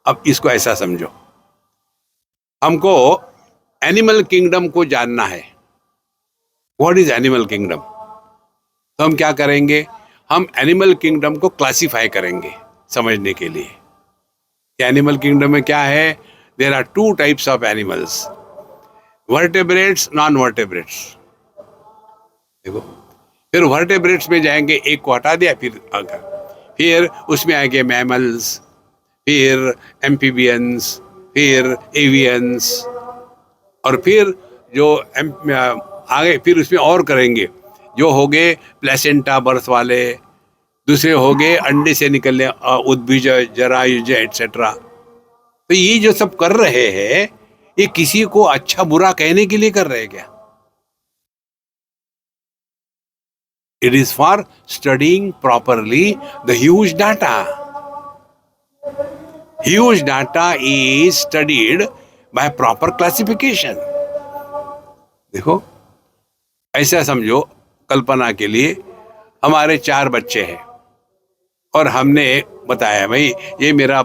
अब इसको ऐसा समझो, हमको एनिमल किंगडम को जानना है। What is animal kingdom? तो हम क्या करेंगे? हम एनिमल किंगडम को क्लासिफाई करेंगे समझने के लिए। एनिमल किंगडम में क्या है? There are 2 types of animals, vertebrates, non vertebrates. देखो, फिर वर्टेब्रेट्स में जाएंगे, एक को हटा दिया, फिर उसमें आएंगे मैमल्स, फिर एम्फीबियंस, फिर एवियंस, और फिर जो आगे फिर उसमें और करेंगे, जो हो गए प्लेसेंटा बर्थ वाले, दूसरे हो गए अंडे से निकलने उद्भिज, जरायुज एटसेट्रा। तो ये जो सब कर रहे हैं, ये किसी को अच्छा बुरा कहने के लिए कर रहे हैं क्या? It is for studying properly the huge data. Huge data is studied by proper classification. देखो, ऐसा समझो, कल्पना के लिए हमारे 4 बच्चे हैं और हमने बताया भाई ये मेरा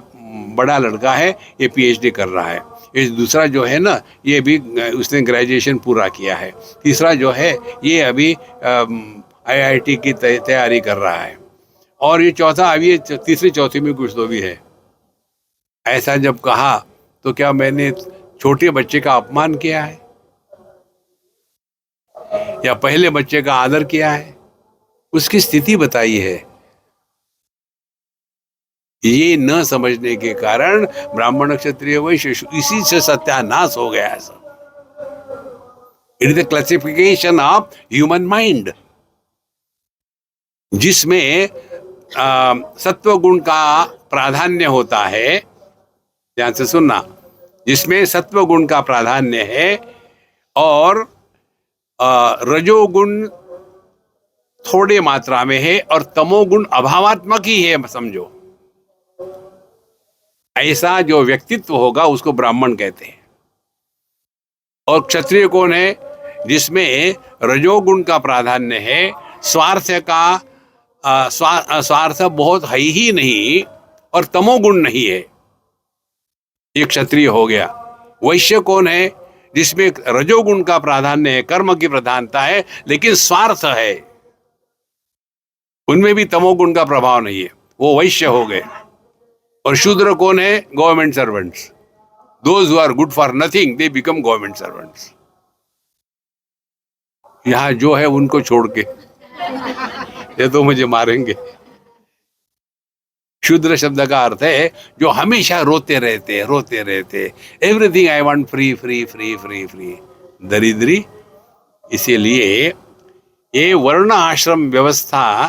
बड़ा लड़का है, ये पीएचडी कर रहा है, ये दूसरा जो है ना ये भी उसने ग्रेजुएशन पूरा किया है, तीसरा जो है ये अभी आईआईटी की तैयारी कर रहा है, और ये चौथा अभी तीसरी चौथी में कुछ तो भी है। ऐसा जब कहा तो क्या मैंने छोटे बच्चे का अपमान किया है या पहले बच्चे का आदर किया है? उसकी स्थिति बताई है। ये न समझने के कारण ब्राह्मण क्षत्रिय वैश्य इसी से सत्यानाश हो गया है सब। It is the classification of human mind, जिसमें सत्व गुण का प्राधान्य होता है। ध्यान से सुनना, जिसमें सत्व गुण का प्राधान्य है और रजोगुण थोड़े मात्रा में है और तमोगुण अभावात्मक ही है, समझो। ऐसा जो व्यक्तित्व होगा उसको ब्राह्मण कहते हैं। और क्षत्रिय कौन है? जिसमें रजोगुण का प्राधान्य है, स्वार्थ का स्वार्थ बहुत है ही नहीं और तमोगुण नहीं है, ये क्षत्रिय हो गया। वैश्य कौन है? जिसमें रजोगुण का प्राधान्य है, कर्म की प्रधानता है, लेकिन स्वार्थ है, उनमें भी तमोगुण का प्रभाव नहीं है, वो वैश्य हो गए। और शूद्र कौन है? Government servants. Those who are good for nothing they become government servants. यहां जो है उनको छोड़ के, ये तो मुझे मारेंगे। शूद्र शब्द का अर्थ है जो हमेशा रोते रहते, everything I want free free free free free, दरिद्री। इसीलिए ये वर्ण आश्रम व्यवस्था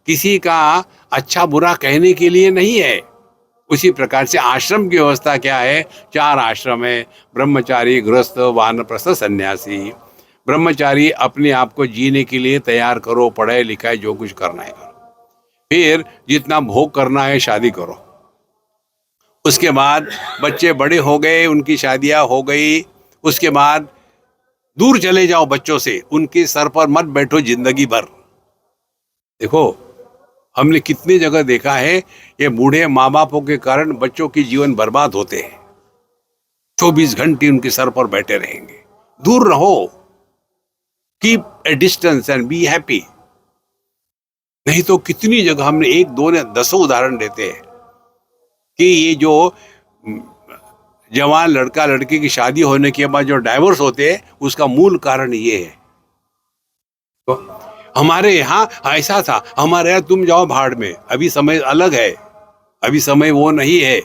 किसी का अच्छा बुरा कहने के लिए नहीं है। उसी प्रकार से आश्रम की व्यवस्था क्या है? 4 आश्रम है, ब्रह्मचारी, गृहस्थ, वानप्रस्थ, सन्यासी। ब्रह्मचारी अपने आप को जीने के लिए तैयार करो, पढ़ाई लिखाई जो कुछ करना है करो, फिर जितना भोग करना है शादी करो। उसके बाद बच्चे बड़े हो गए, उनकी शादियां हो गई, उसके बाद दूर चले जाओ बच्चों से, उनके सर पर मत बैठो जिंदगी भर। देखो, हमने कितनी जगह देखा है ये बूढ़े माँ बापों के कारण बच्चों की जीवन बर्बाद होते हैं। 24 घंटे उनके सर पर बैठे रहेंगे। दूर रहो, keep a distance and be happy. नहीं तो कितनी जगह हमने 1 2 ने 10 उदाहरण देते हैं कि ये जो जवान लड़का लड़की की शादी होने के बाद जो डाइवोर्स होते हैं, उसका मूल कारण ये है। तो हमारे यहाँ ऐसा था, हमारे यहाँ तुम जाओ भाड़ में, अभी समय अलग है, अभी समय वो नहीं है।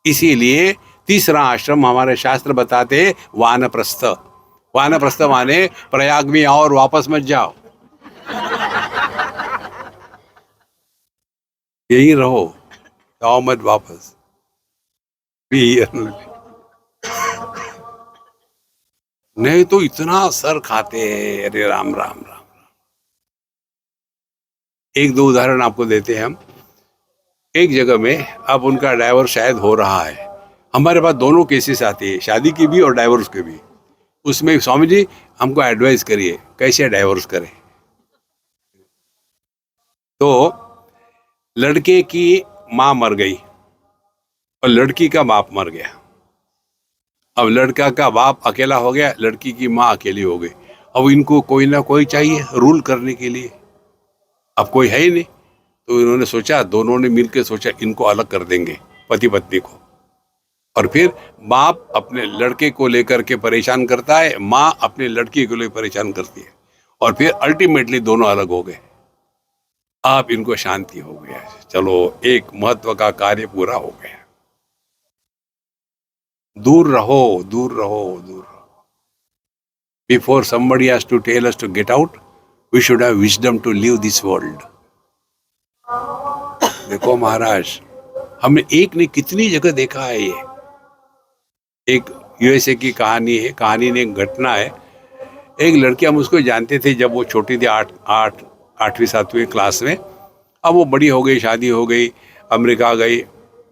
इसीलिए तीसरा आश्रम हमारे शास्त्र बताते हैं वानप्रस्थ। वानप्रस्थ माने प्रयाग में आओ और वापस मत जाओ, यही रहो, जाओ मत वापस। नहीं तो इतना सर खाते हैं, अरे राम राम राम। 1 2 उदाहरण आपको देते हैं हम। एक जगह में अब उनका डाइवोर्स शायद हो रहा है। हमारे पास दोनों केसेस आते हैं, शादी की भी और डाइवोर्स के भी। उसमें स्वामी जी हमको एडवाइस करिए कैसे डाइवोर्स करें। तो लड़के की माँ मर गई और लड़की का बाप मर गया। अब लड़का का बाप अकेला हो गया, लड़की की माँ अकेली हो गई। अब इनको कोई ना कोई चाहिए रूल करने के लिए, अब कोई है ही नहीं। तो इन्होंने सोचा, दोनों ने मिलकर सोचा इनको अलग कर देंगे, पति पत्नी को। और फिर बाप अपने लड़के को लेकर के परेशान करता है, माँ अपने लड़की को लेकर परेशान करती है, और फिर अल्टीमेटली दोनों अलग हो गए। अब इनको शांति हो गया, चलो एक महत्व का कार्य पूरा हो गया। दूर रहो, दूर रहो, दूर रहो. Before somebody has to tell us to get out, we should have wisdom to leave this world. देखो महाराज, हमने एक ने कितनी जगह देखा है ये. एक यूएसए की कहानी है, कहानी ने एक घटना है. एक लड़की, हम उसको जानते थे जब वो छोटी थी, 8वीं 7वीं क्लास में. अब वो बड़ी हो गई, शादी हो गई, अमेरिका गई.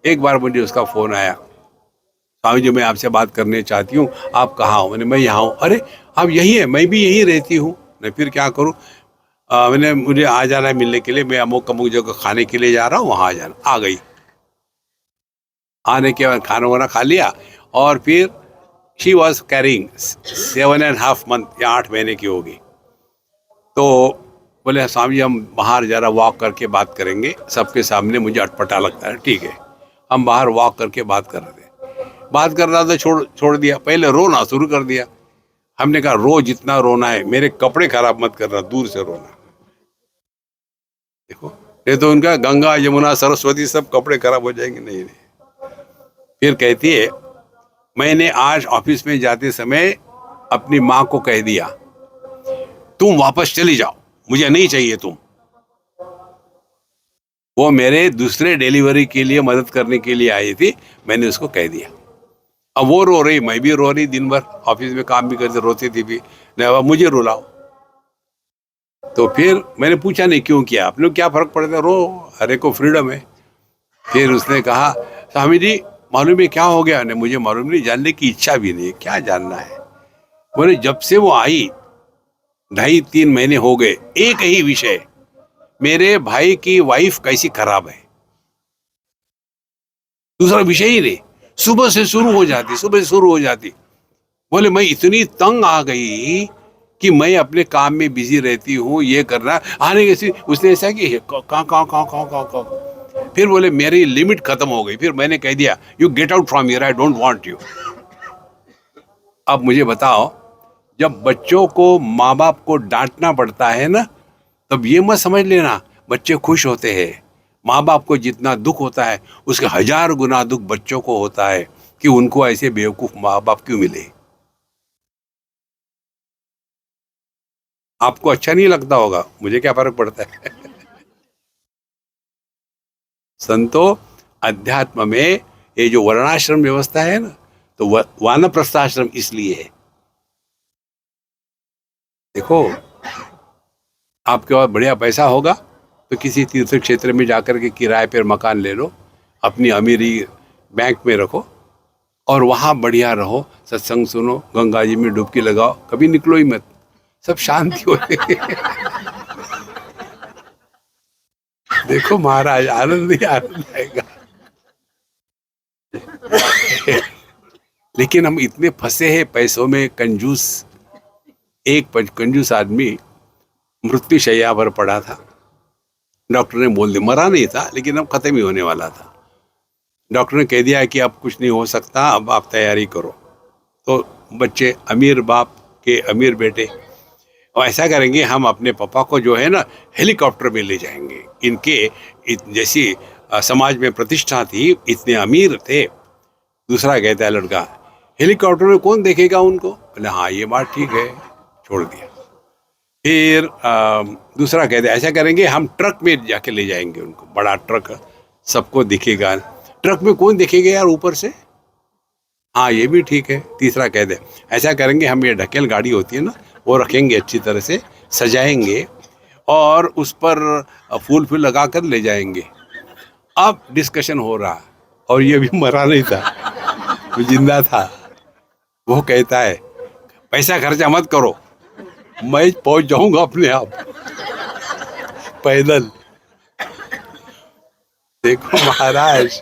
एक बार मुझे उसका फ़ोन आया, स्वामी जी मैं आपसे बात करने चाहती हूँ, आप कहाँ हो? मैंने, मैं यहाँ हूँ. अरे आप यहीं हैं? मैं भी यहीं रहती हूँ. मैं फिर क्या करूँ? मैंने, मुझे आ जाना है मिलने के लिए, मैं अमुक अमुक जगह खाने के लिए जा रहा हूँ, वहाँ आ जाना. आ गई. आने के बाद खाना वाना खा लिया और फिर शी वॉज कैरिंग 7.5 month या 8 महीने की होगी. तो बोले स्वामी जी हम बाहर जरा वॉक करके बात करेंगे, सबके सामने मुझे अटपटा लगता है. ठीक है. हम बाहर वॉक करके बात कर रहे थे. बात कर रहा था, छोड़ दिया. पहले रोना शुरू कर दिया. हमने कहा रो जितना रोना है, मेरे कपड़े खराब मत करना, दूर से रोना. देखो, ये तो उनका गंगा यमुना सरस्वती सब कपड़े खराब हो जाएंगे. नहीं नहीं. फिर कहती है, मैंने आज ऑफिस में जाते समय अपनी माँ को कह दिया तुम वापस चली जाओ, मुझे नहीं चाहिए तुम. वो मेरे दूसरे डिलीवरी के लिए मदद करने के लिए आई थी, मैंने उसको कह दिया. अब वो रो रही, मैं भी रो रही. दिन भर ऑफिस में काम भी करते, रोती थी भी. नहीं, अब मुझे रुलाओ. तो फिर मैंने पूछा नहीं क्यों किया, आपने क्या फर्क पड़ता है, रो, हर एक को फ्रीडम है. फिर उसने कहा स्वामी जी मालूम है क्या हो गया? नहीं मुझे मालूम नहीं, जानने की इच्छा भी नहीं है, क्या जानना है? बोले जब से वो आई 2.5-3 महीने हो गए, एक ही विषय, मेरे भाई की वाइफ कैसी खराब है, दूसरा विषय ही नहीं. सुबह से शुरू हो जाती. बोले मैं इतनी तंग आ गई कि मैं अपने काम में बिजी रहती हूँ, ये करना आने के. उसने ऐसा कि कहाँ. फिर बोले मेरी लिमिट खत्म हो गई. फिर मैंने कह दिया you get out from here, I don't want you. अब मुझे बताओ, जब बच्चों को माँ बाप को डांटना पड़ता है ना, तब ये मत समझ लेना बच्चे खुश होते हैं. माँ बाप को जितना दुख होता है उसके 1000 गुना दुख बच्चों को होता है कि उनको ऐसे बेवकूफ माँ बाप क्यों मिले. आपको अच्छा नहीं लगता होगा, मुझे क्या फर्क पड़ता है. संतो, अध्यात्म में ये जो वर्णाश्रम व्यवस्था है ना, तो वानप्रस्थाश्रम इसलिए है. देखो, आपके पास बढ़िया पैसा होगा तो किसी तीर्थ क्षेत्र में जाकर के किराए पर मकान ले लो, अपनी अमीरी बैंक में रखो और वहाँ बढ़िया रहो, सत्संग सुनो, गंगा जी में डुबकी लगाओ, कभी निकलो ही मत, सब शांति हो. देखो महाराज, आनंद ही आनंद आएगा. लेकिन हम इतने फंसे हैं पैसों में, कंजूस. एक कंजूस आदमी मृत्यु शैया पर पड़ा था. डॉक्टर ने बोल दिया, मरा नहीं था लेकिन अब खत्म ही होने वाला था. डॉक्टर ने कह दिया कि अब कुछ नहीं हो सकता, अब आप तैयारी करो. तो बच्चे, अमीर बाप के अमीर बेटे, और ऐसा करेंगे हम अपने पापा को जो है ना हेलीकॉप्टर में ले जाएंगे. इनके जैसी समाज में प्रतिष्ठा थी, इतने अमीर थे. दूसरा कहता है लड़का, हेलीकॉप्टर में कौन देखेगा उनको? बोले हाँ ये बात ठीक है, छोड़ दिया. फिर दूसरा कहता है ऐसा करेंगे हम ट्रक में जाके ले जाएंगे उनको, बड़ा ट्रक सबको दिखेगा. ट्रक में कौन देखेगा यार ऊपर से? हाँ ये भी ठीक है. तीसरा कहते हैं ऐसा करेंगे हम, ये ढकेल गाड़ी होती है ना, वो रखेंगे, अच्छी तरह से सजाएंगे और उस पर फूल लगा कर ले जाएंगे. अब डिस्कशन हो रहा, और ये भी मरा नहीं था, वो जिंदा था. वो कहता है पैसा खर्चा मत करो, मैं पहुंच जाऊंगा अपने आप पैदल. देखो महाराज,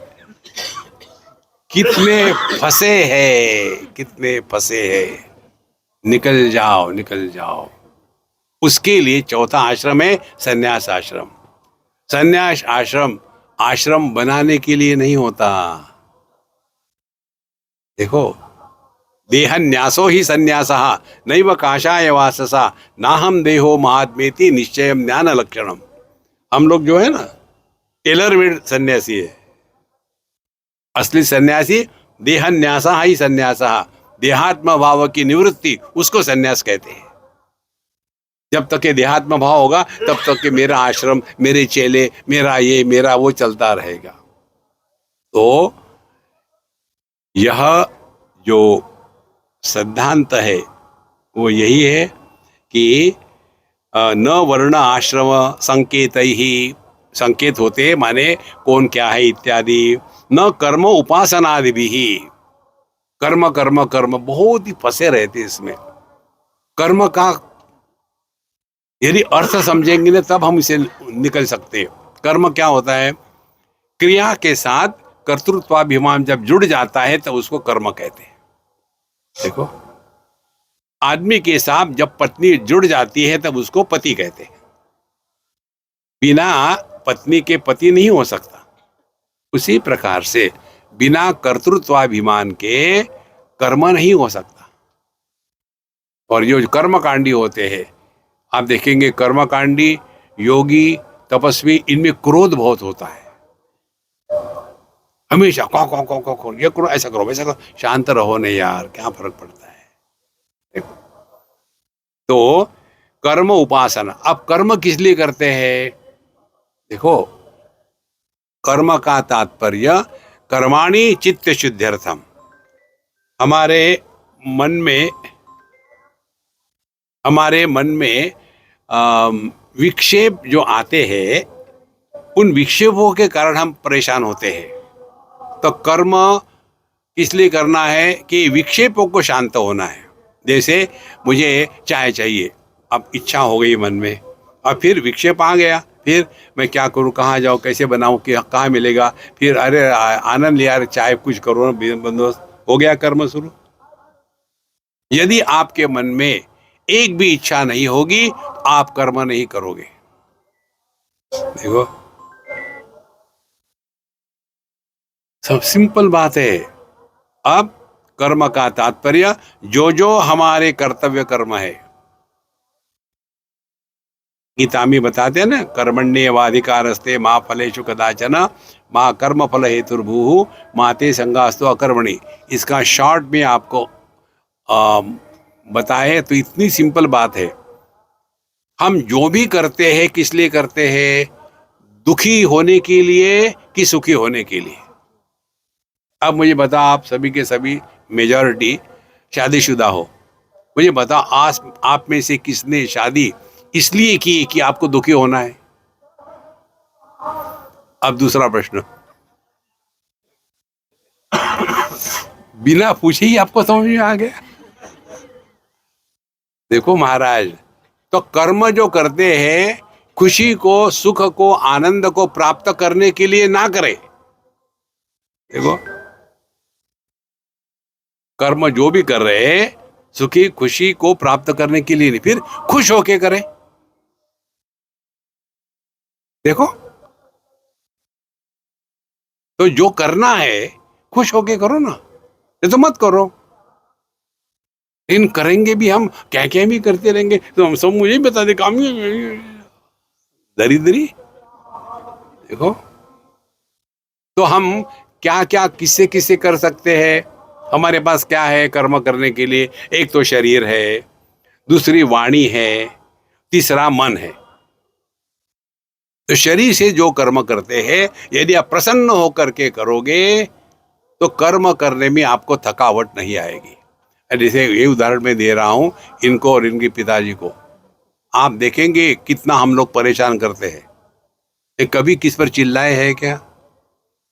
कितने फंसे हैं. निकल जाओ, निकल जाओ. उसके लिए चौथा आश्रम है संन्यास आश्रम. संन्यास आश्रम आश्रम बनाने के लिए नहीं होता. देखो, देहन्यासो ही संन्यासः नैव काषाय वाससा नाहम देहो महात्मेति निश्चयम ज्ञान लक्षणम. हम लोग जो है ना टेलर मेड सन्यासी है. असली सन्यासी देहन्यास ही संन्यास, देहात्म भाव की निवृत्ति, उसको संन्यास कहते हैं। जब तक ये देहात्म भाव होगा तब तक कि मेरा आश्रम, मेरे चेले, मेरा ये मेरा वो चलता रहेगा। तो यह जो सिद्धांत है वो यही है कि न वर्ण आश्रम संकेत ही, संकेत होते माने कौन क्या है इत्यादि, न कर्म उपासनादि भी ही। कर्म कर्म कर्म बहुत ही फंसे रहते इसमें। कर्म का यदि अर्थ समझेंगे ना तब हम इसे निकल सकते हैं। कर्म क्या होता है? क्रिया के साथ कर्तृत्वाभिमान जब जुड़ जाता है तब उसको कर्म कहते हैं। देखो, आदमी के साथ जब पत्नी जुड़ जाती है तब उसको पति कहते हैं। बिना पत्नी के पति नहीं हो सकता। उसी प्रकार से बिना कर्तृत्वाभिमान के कर्म नहीं हो सकता। और जो कर्मकांडी होते हैं, आप देखेंगे कर्मकांडी, योगी, तपस्वी, इनमें क्रोध बहुत होता है। हमेशा कौ ये करो, ऐसा करो, वैसा करो। शांत रहो नहीं यार, क्या फर्क पड़ता है। देखो, तो कर्म उपासना। अब कर्म किस लिए करते हैं? देखो, कर्म का तात्पर्य कर्माणि चित्त शुद्ध्यर्थम। हमारे मन में विक्षेप जो आते हैं, उन विक्षेपों के कारण हम परेशान होते हैं। तो कर्म इसलिए करना है कि विक्षेपों को शांत होना है। जैसे मुझे चाय चाहिए, अब इच्छा हो गई मन में, और फिर विक्षेप आ गया, फिर मैं क्या करूं, कहाँ जाऊं, कैसे बनाऊं, कि कहाँ मिलेगा, फिर अरे आनंद लिया, चाय कुछ करो ना, बंदोबस्त हो गया, कर्म शुरू। यदि आपके मन में एक भी इच्छा नहीं होगी, आप कर्म नहीं करोगे। देखो, सब सिंपल बात है। अब कर्म का तात्पर्य जो जो हमारे कर्तव्य कर्म है, गीता में बताते हैं ना, कर्मण्येवाधिकारस्ते मा फलेषु कदाचन मा कर्म फल हेतुर्भूः मा ते संगास्तु अकर्मणि। इसका शॉर्ट में आपको बताए तो इतनी सिंपल बात है। हम जो भी करते हैं किस लिए करते हैं? दुखी होने के लिए कि सुखी होने के लिए? अब मुझे बता, आप सभी के सभी मेजॉरिटी शादीशुदा हो, मुझे बता, आज आप में से किसने शादी इसलिए की कि आपको दुखी होना है? अब दूसरा प्रश्न, बिना पूछे ही आपको समझ में आ गया। देखो महाराज, तो कर्म जो करते हैं खुशी को, सुख को, आनंद को प्राप्त करने के लिए ना करें। देखो, कर्म जो भी कर रहे हैं सुखी खुशी को प्राप्त करने के लिए नहीं, फिर खुश होके करें। देखो, तो जो करना है खुश होके करो ना, ये तो मत करो। इन करेंगे भी हम, क्या क्या भी करते रहेंगे तो हम सब मुझे बता दे, काम दरिद्री। देखो, तो हम क्या क्या किससे किससे कर सकते हैं? हमारे पास क्या है कर्म करने के लिए? एक तो शरीर है, दूसरी वाणी है, तीसरा मन है। तो शरीर से जो कर्म करते हैं, यदि आप प्रसन्न होकर के करोगे तो कर्म करने में आपको थकावट नहीं आएगी। जैसे ये उदाहरण मैं दे रहा हूं, इनको और इनके पिताजी को आप देखेंगे कितना हम लोग परेशान करते हैं। ये कभी किस पर चिल्लाए हैं क्या?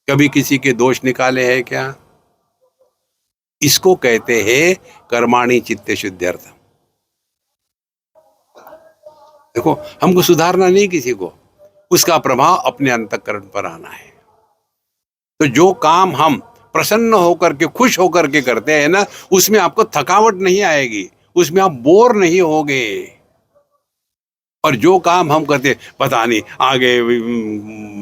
कभी किसी के दोष निकाले हैं क्या? इसको कहते हैं कर्माणि चित्ते शुद्ध्यर्थ। देखो, हमको सुधारना नहीं किसी को, उसका प्रभाव अपने अंतःकरण पर आना है। तो जो काम हम प्रसन्न होकर के, खुश होकर के करते हैं ना, उसमें आपको थकावट नहीं आएगी, उसमें आप बोर नहीं होगे। और जो काम हम करते, पता नहीं आगे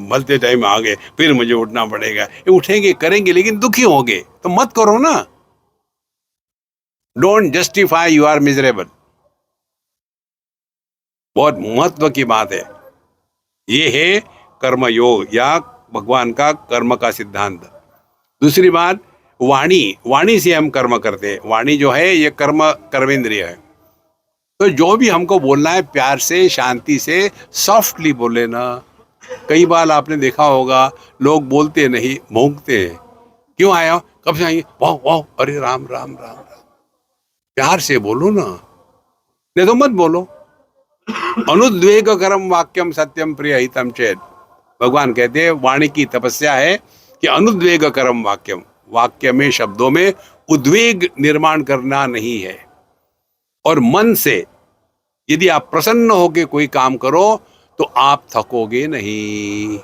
भलते टाइम आगे फिर मुझे उठना पड़ेगा, ये उठेंगे करेंगे लेकिन दुखी होंगे, तो मत करो ना। Don't justify you are miserable. बहुत महत्व की बात है। ये है कर्मयोग या भगवान का कर्म का सिद्धांत। दूसरी बात, वाणी से हम कर्म करते हैं। वाणी जो है ये कर्मेंद्रिय है। तो जो भी हमको बोलना है प्यार से, शांति से, सॉफ्टली बोले ना। कई बार आपने देखा होगा लोग बोलते नहीं, भौंकते हैं। क्यों आया हो? कब से आएंगे? वाह वाह, अरे राम राम राम राम। प्यार से बोलो ना, नहीं तो मत बोलो। अनुद्वेग करम वाक्यम सत्यम प्रिय हितम चेत। भगवान कहते हैं वाणी की तपस्या है कि अनुद्वेग करम वाक्यम, वाक्य में, शब्दों में उद्वेग निर्माण करना नहीं है। और मन से यदि आप प्रसन्न होकर कोई काम करो तो आप थकोगे नहीं,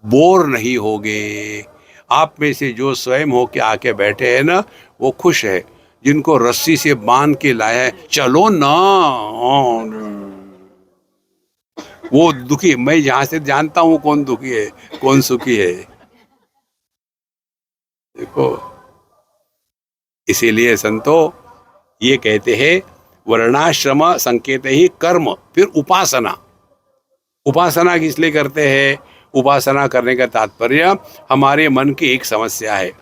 बोर नहीं होगे। आप में से जो स्वयं होके आके बैठे हैं ना, वो खुश है। जिनको रस्सी से बांध के लाया है, चलो ना, वो दुखी। मैं जहां से जानता हूं कौन दुखी है, कौन सुखी है। देखो, इसीलिए संतो ये कहते हैं वर्णाश्रम संकेत ही कर्म, फिर उपासना। उपासना किस लिए करते हैं? उपासना करने का तात्पर्य हमारे मन की एक समस्या है,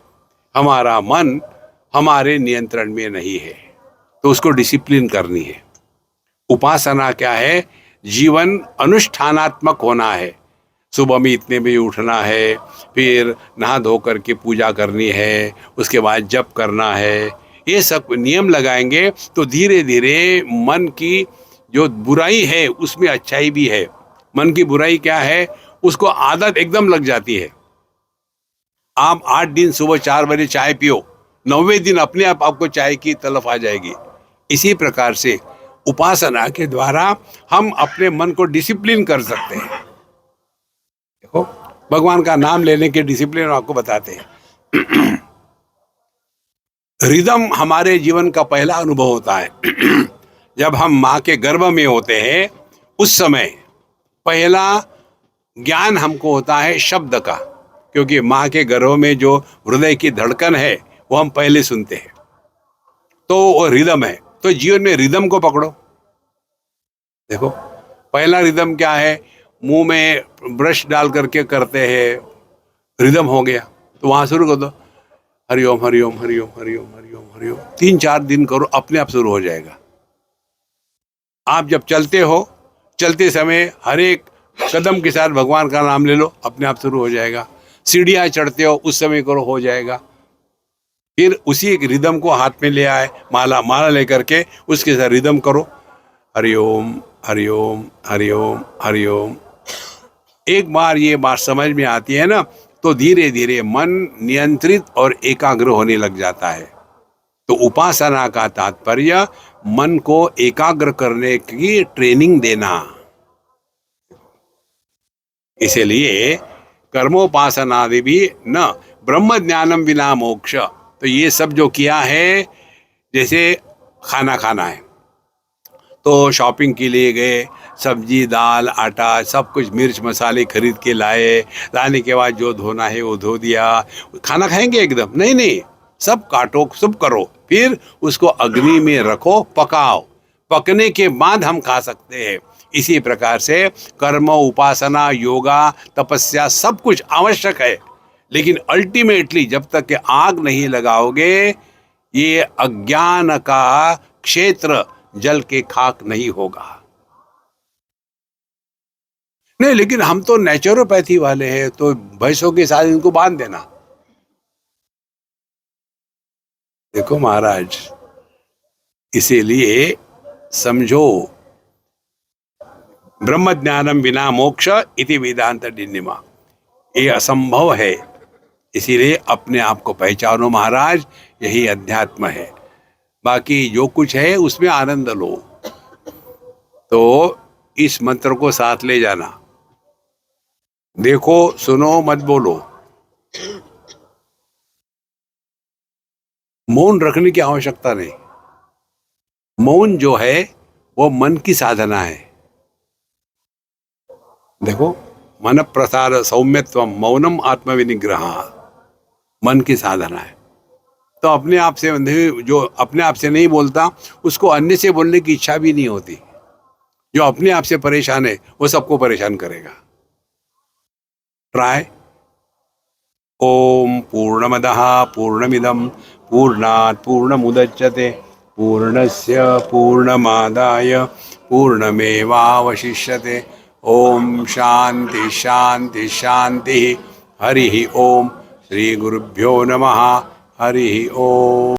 हमारा मन हमारे नियंत्रण में नहीं है, तो उसको डिसिप्लिन करनी है। उपासना क्या है? जीवन अनुष्ठानात्मक होना है। सुबह में इतने बजे उठना है, फिर नहा धो करके पूजा करनी है, उसके बाद जप करना है। ये सब नियम लगाएंगे तो धीरे धीरे मन की जो बुराई है उसमें अच्छाई भी है। मन की बुराई क्या है? उसको आदत एकदम लग जाती है। आप 8 दिन सुबह 4 बजे चाय पियो, 9वें दिन अपने आप आपको चाय की तलफ आ जाएगी। इसी प्रकार से उपासना के द्वारा हम अपने मन को डिसिप्लिन कर सकते हैं। देखो, भगवान का नाम लेने के डिसिप्लिन आपको बताते हैं। रिदम हमारे जीवन का पहला अनुभव होता है। जब हम माँ के गर्भ में होते हैं उस समय पहला ज्ञान हमको होता है शब्द का, क्योंकि माँ के गर्भ में जो हृदय की धड़कन है वो हम पहले सुनते हैं, तो वो रिदम है। तो जीवन में रिदम को पकड़ो। देखो, पहला रिदम क्या है? मुंह में ब्रश डाल करके करते हैं, रिदम हो गया, तो वहां शुरू कर दो, हरिओम हरिओम हरिओम हरिओम हरिओम हरिओम। 3-4 दिन करो, अपने आप शुरू हो जाएगा। आप जब चलते हो, चलते समय हर एक कदम के साथ भगवान का नाम ले लो, अपने आप शुरू हो जाएगा। सीढ़ियाँ चढ़ते हो उस समय करो, हो जाएगा। फिर उसी एक रिदम को हाथ में ले आए, माला लेकर के उसके साथ रिदम करो, हरिओम हरिओम हरिओम हरिओम। एक बार ये बात समझ में आती है ना, तो धीरे धीरे मन नियंत्रित और एकाग्र होने लग जाता है। तो उपासना का तात्पर्य मन को एकाग्र करने की ट्रेनिंग देना। इसलिए कर्मोपासनादि भी न ब्रह्म ज्ञानम बिना मोक्ष। तो ये सब जो किया है, जैसे खाना खाना है तो शॉपिंग के लिए गए, सब्जी दाल आटा सब कुछ मिर्च मसाले खरीद के लाने के बाद जो धोना है वो धो दिया। खाना खाएंगे एकदम? नहीं नहीं, सब काटो, सब करो, फिर उसको अग्नि में रखो, पकाओ, पकने के बाद हम खा सकते हैं। इसी प्रकार से कर्म, उपासना, योगा, तपस्या सब कुछ आवश्यक है, लेकिन अल्टीमेटली जब तक कि आग नहीं लगाओगे ये अज्ञान का क्षेत्र जल के खाक नहीं होगा। नहीं, लेकिन हम तो नेचुरोपैथी वाले हैं, तो भैंसों के साथ इनको बांध देना। देखो महाराज, इसीलिए समझो, ब्रह्म ज्ञानम बिना मोक्ष इति वेदांत डिन्निमा, ये असंभव है। इसीलिए अपने आप को पहचानो महाराज, यही अध्यात्म है। बाकी जो कुछ है उसमें आनंद लो। तो इस मंत्र को साथ ले जाना। देखो, सुनो, मत बोलो। मौन रखने की आवश्यकता नहीं। मौन जो है वो मन की साधना है। देखो, मन प्रसार सौम्यत्वम मौनम आत्मविनिग्रह, मन की साधना है। तो अपने आप से नहीं, जो अपने आप से नहीं बोलता उसको अन्य से बोलने की इच्छा भी नहीं होती। जो अपने आप से परेशान है वो सबको परेशान करेगा। ट्राई। ओम पूर्णमदः पूर्णमिदं पूर्णात् पूर्णमुदच्यते पूर्णस्य पूर्णमादाय पूर्णमेवावशिष्यते। ओम शांति शांति शांति। हरि ओम। श्री गुरुभ्यो नमः। हरि ओम।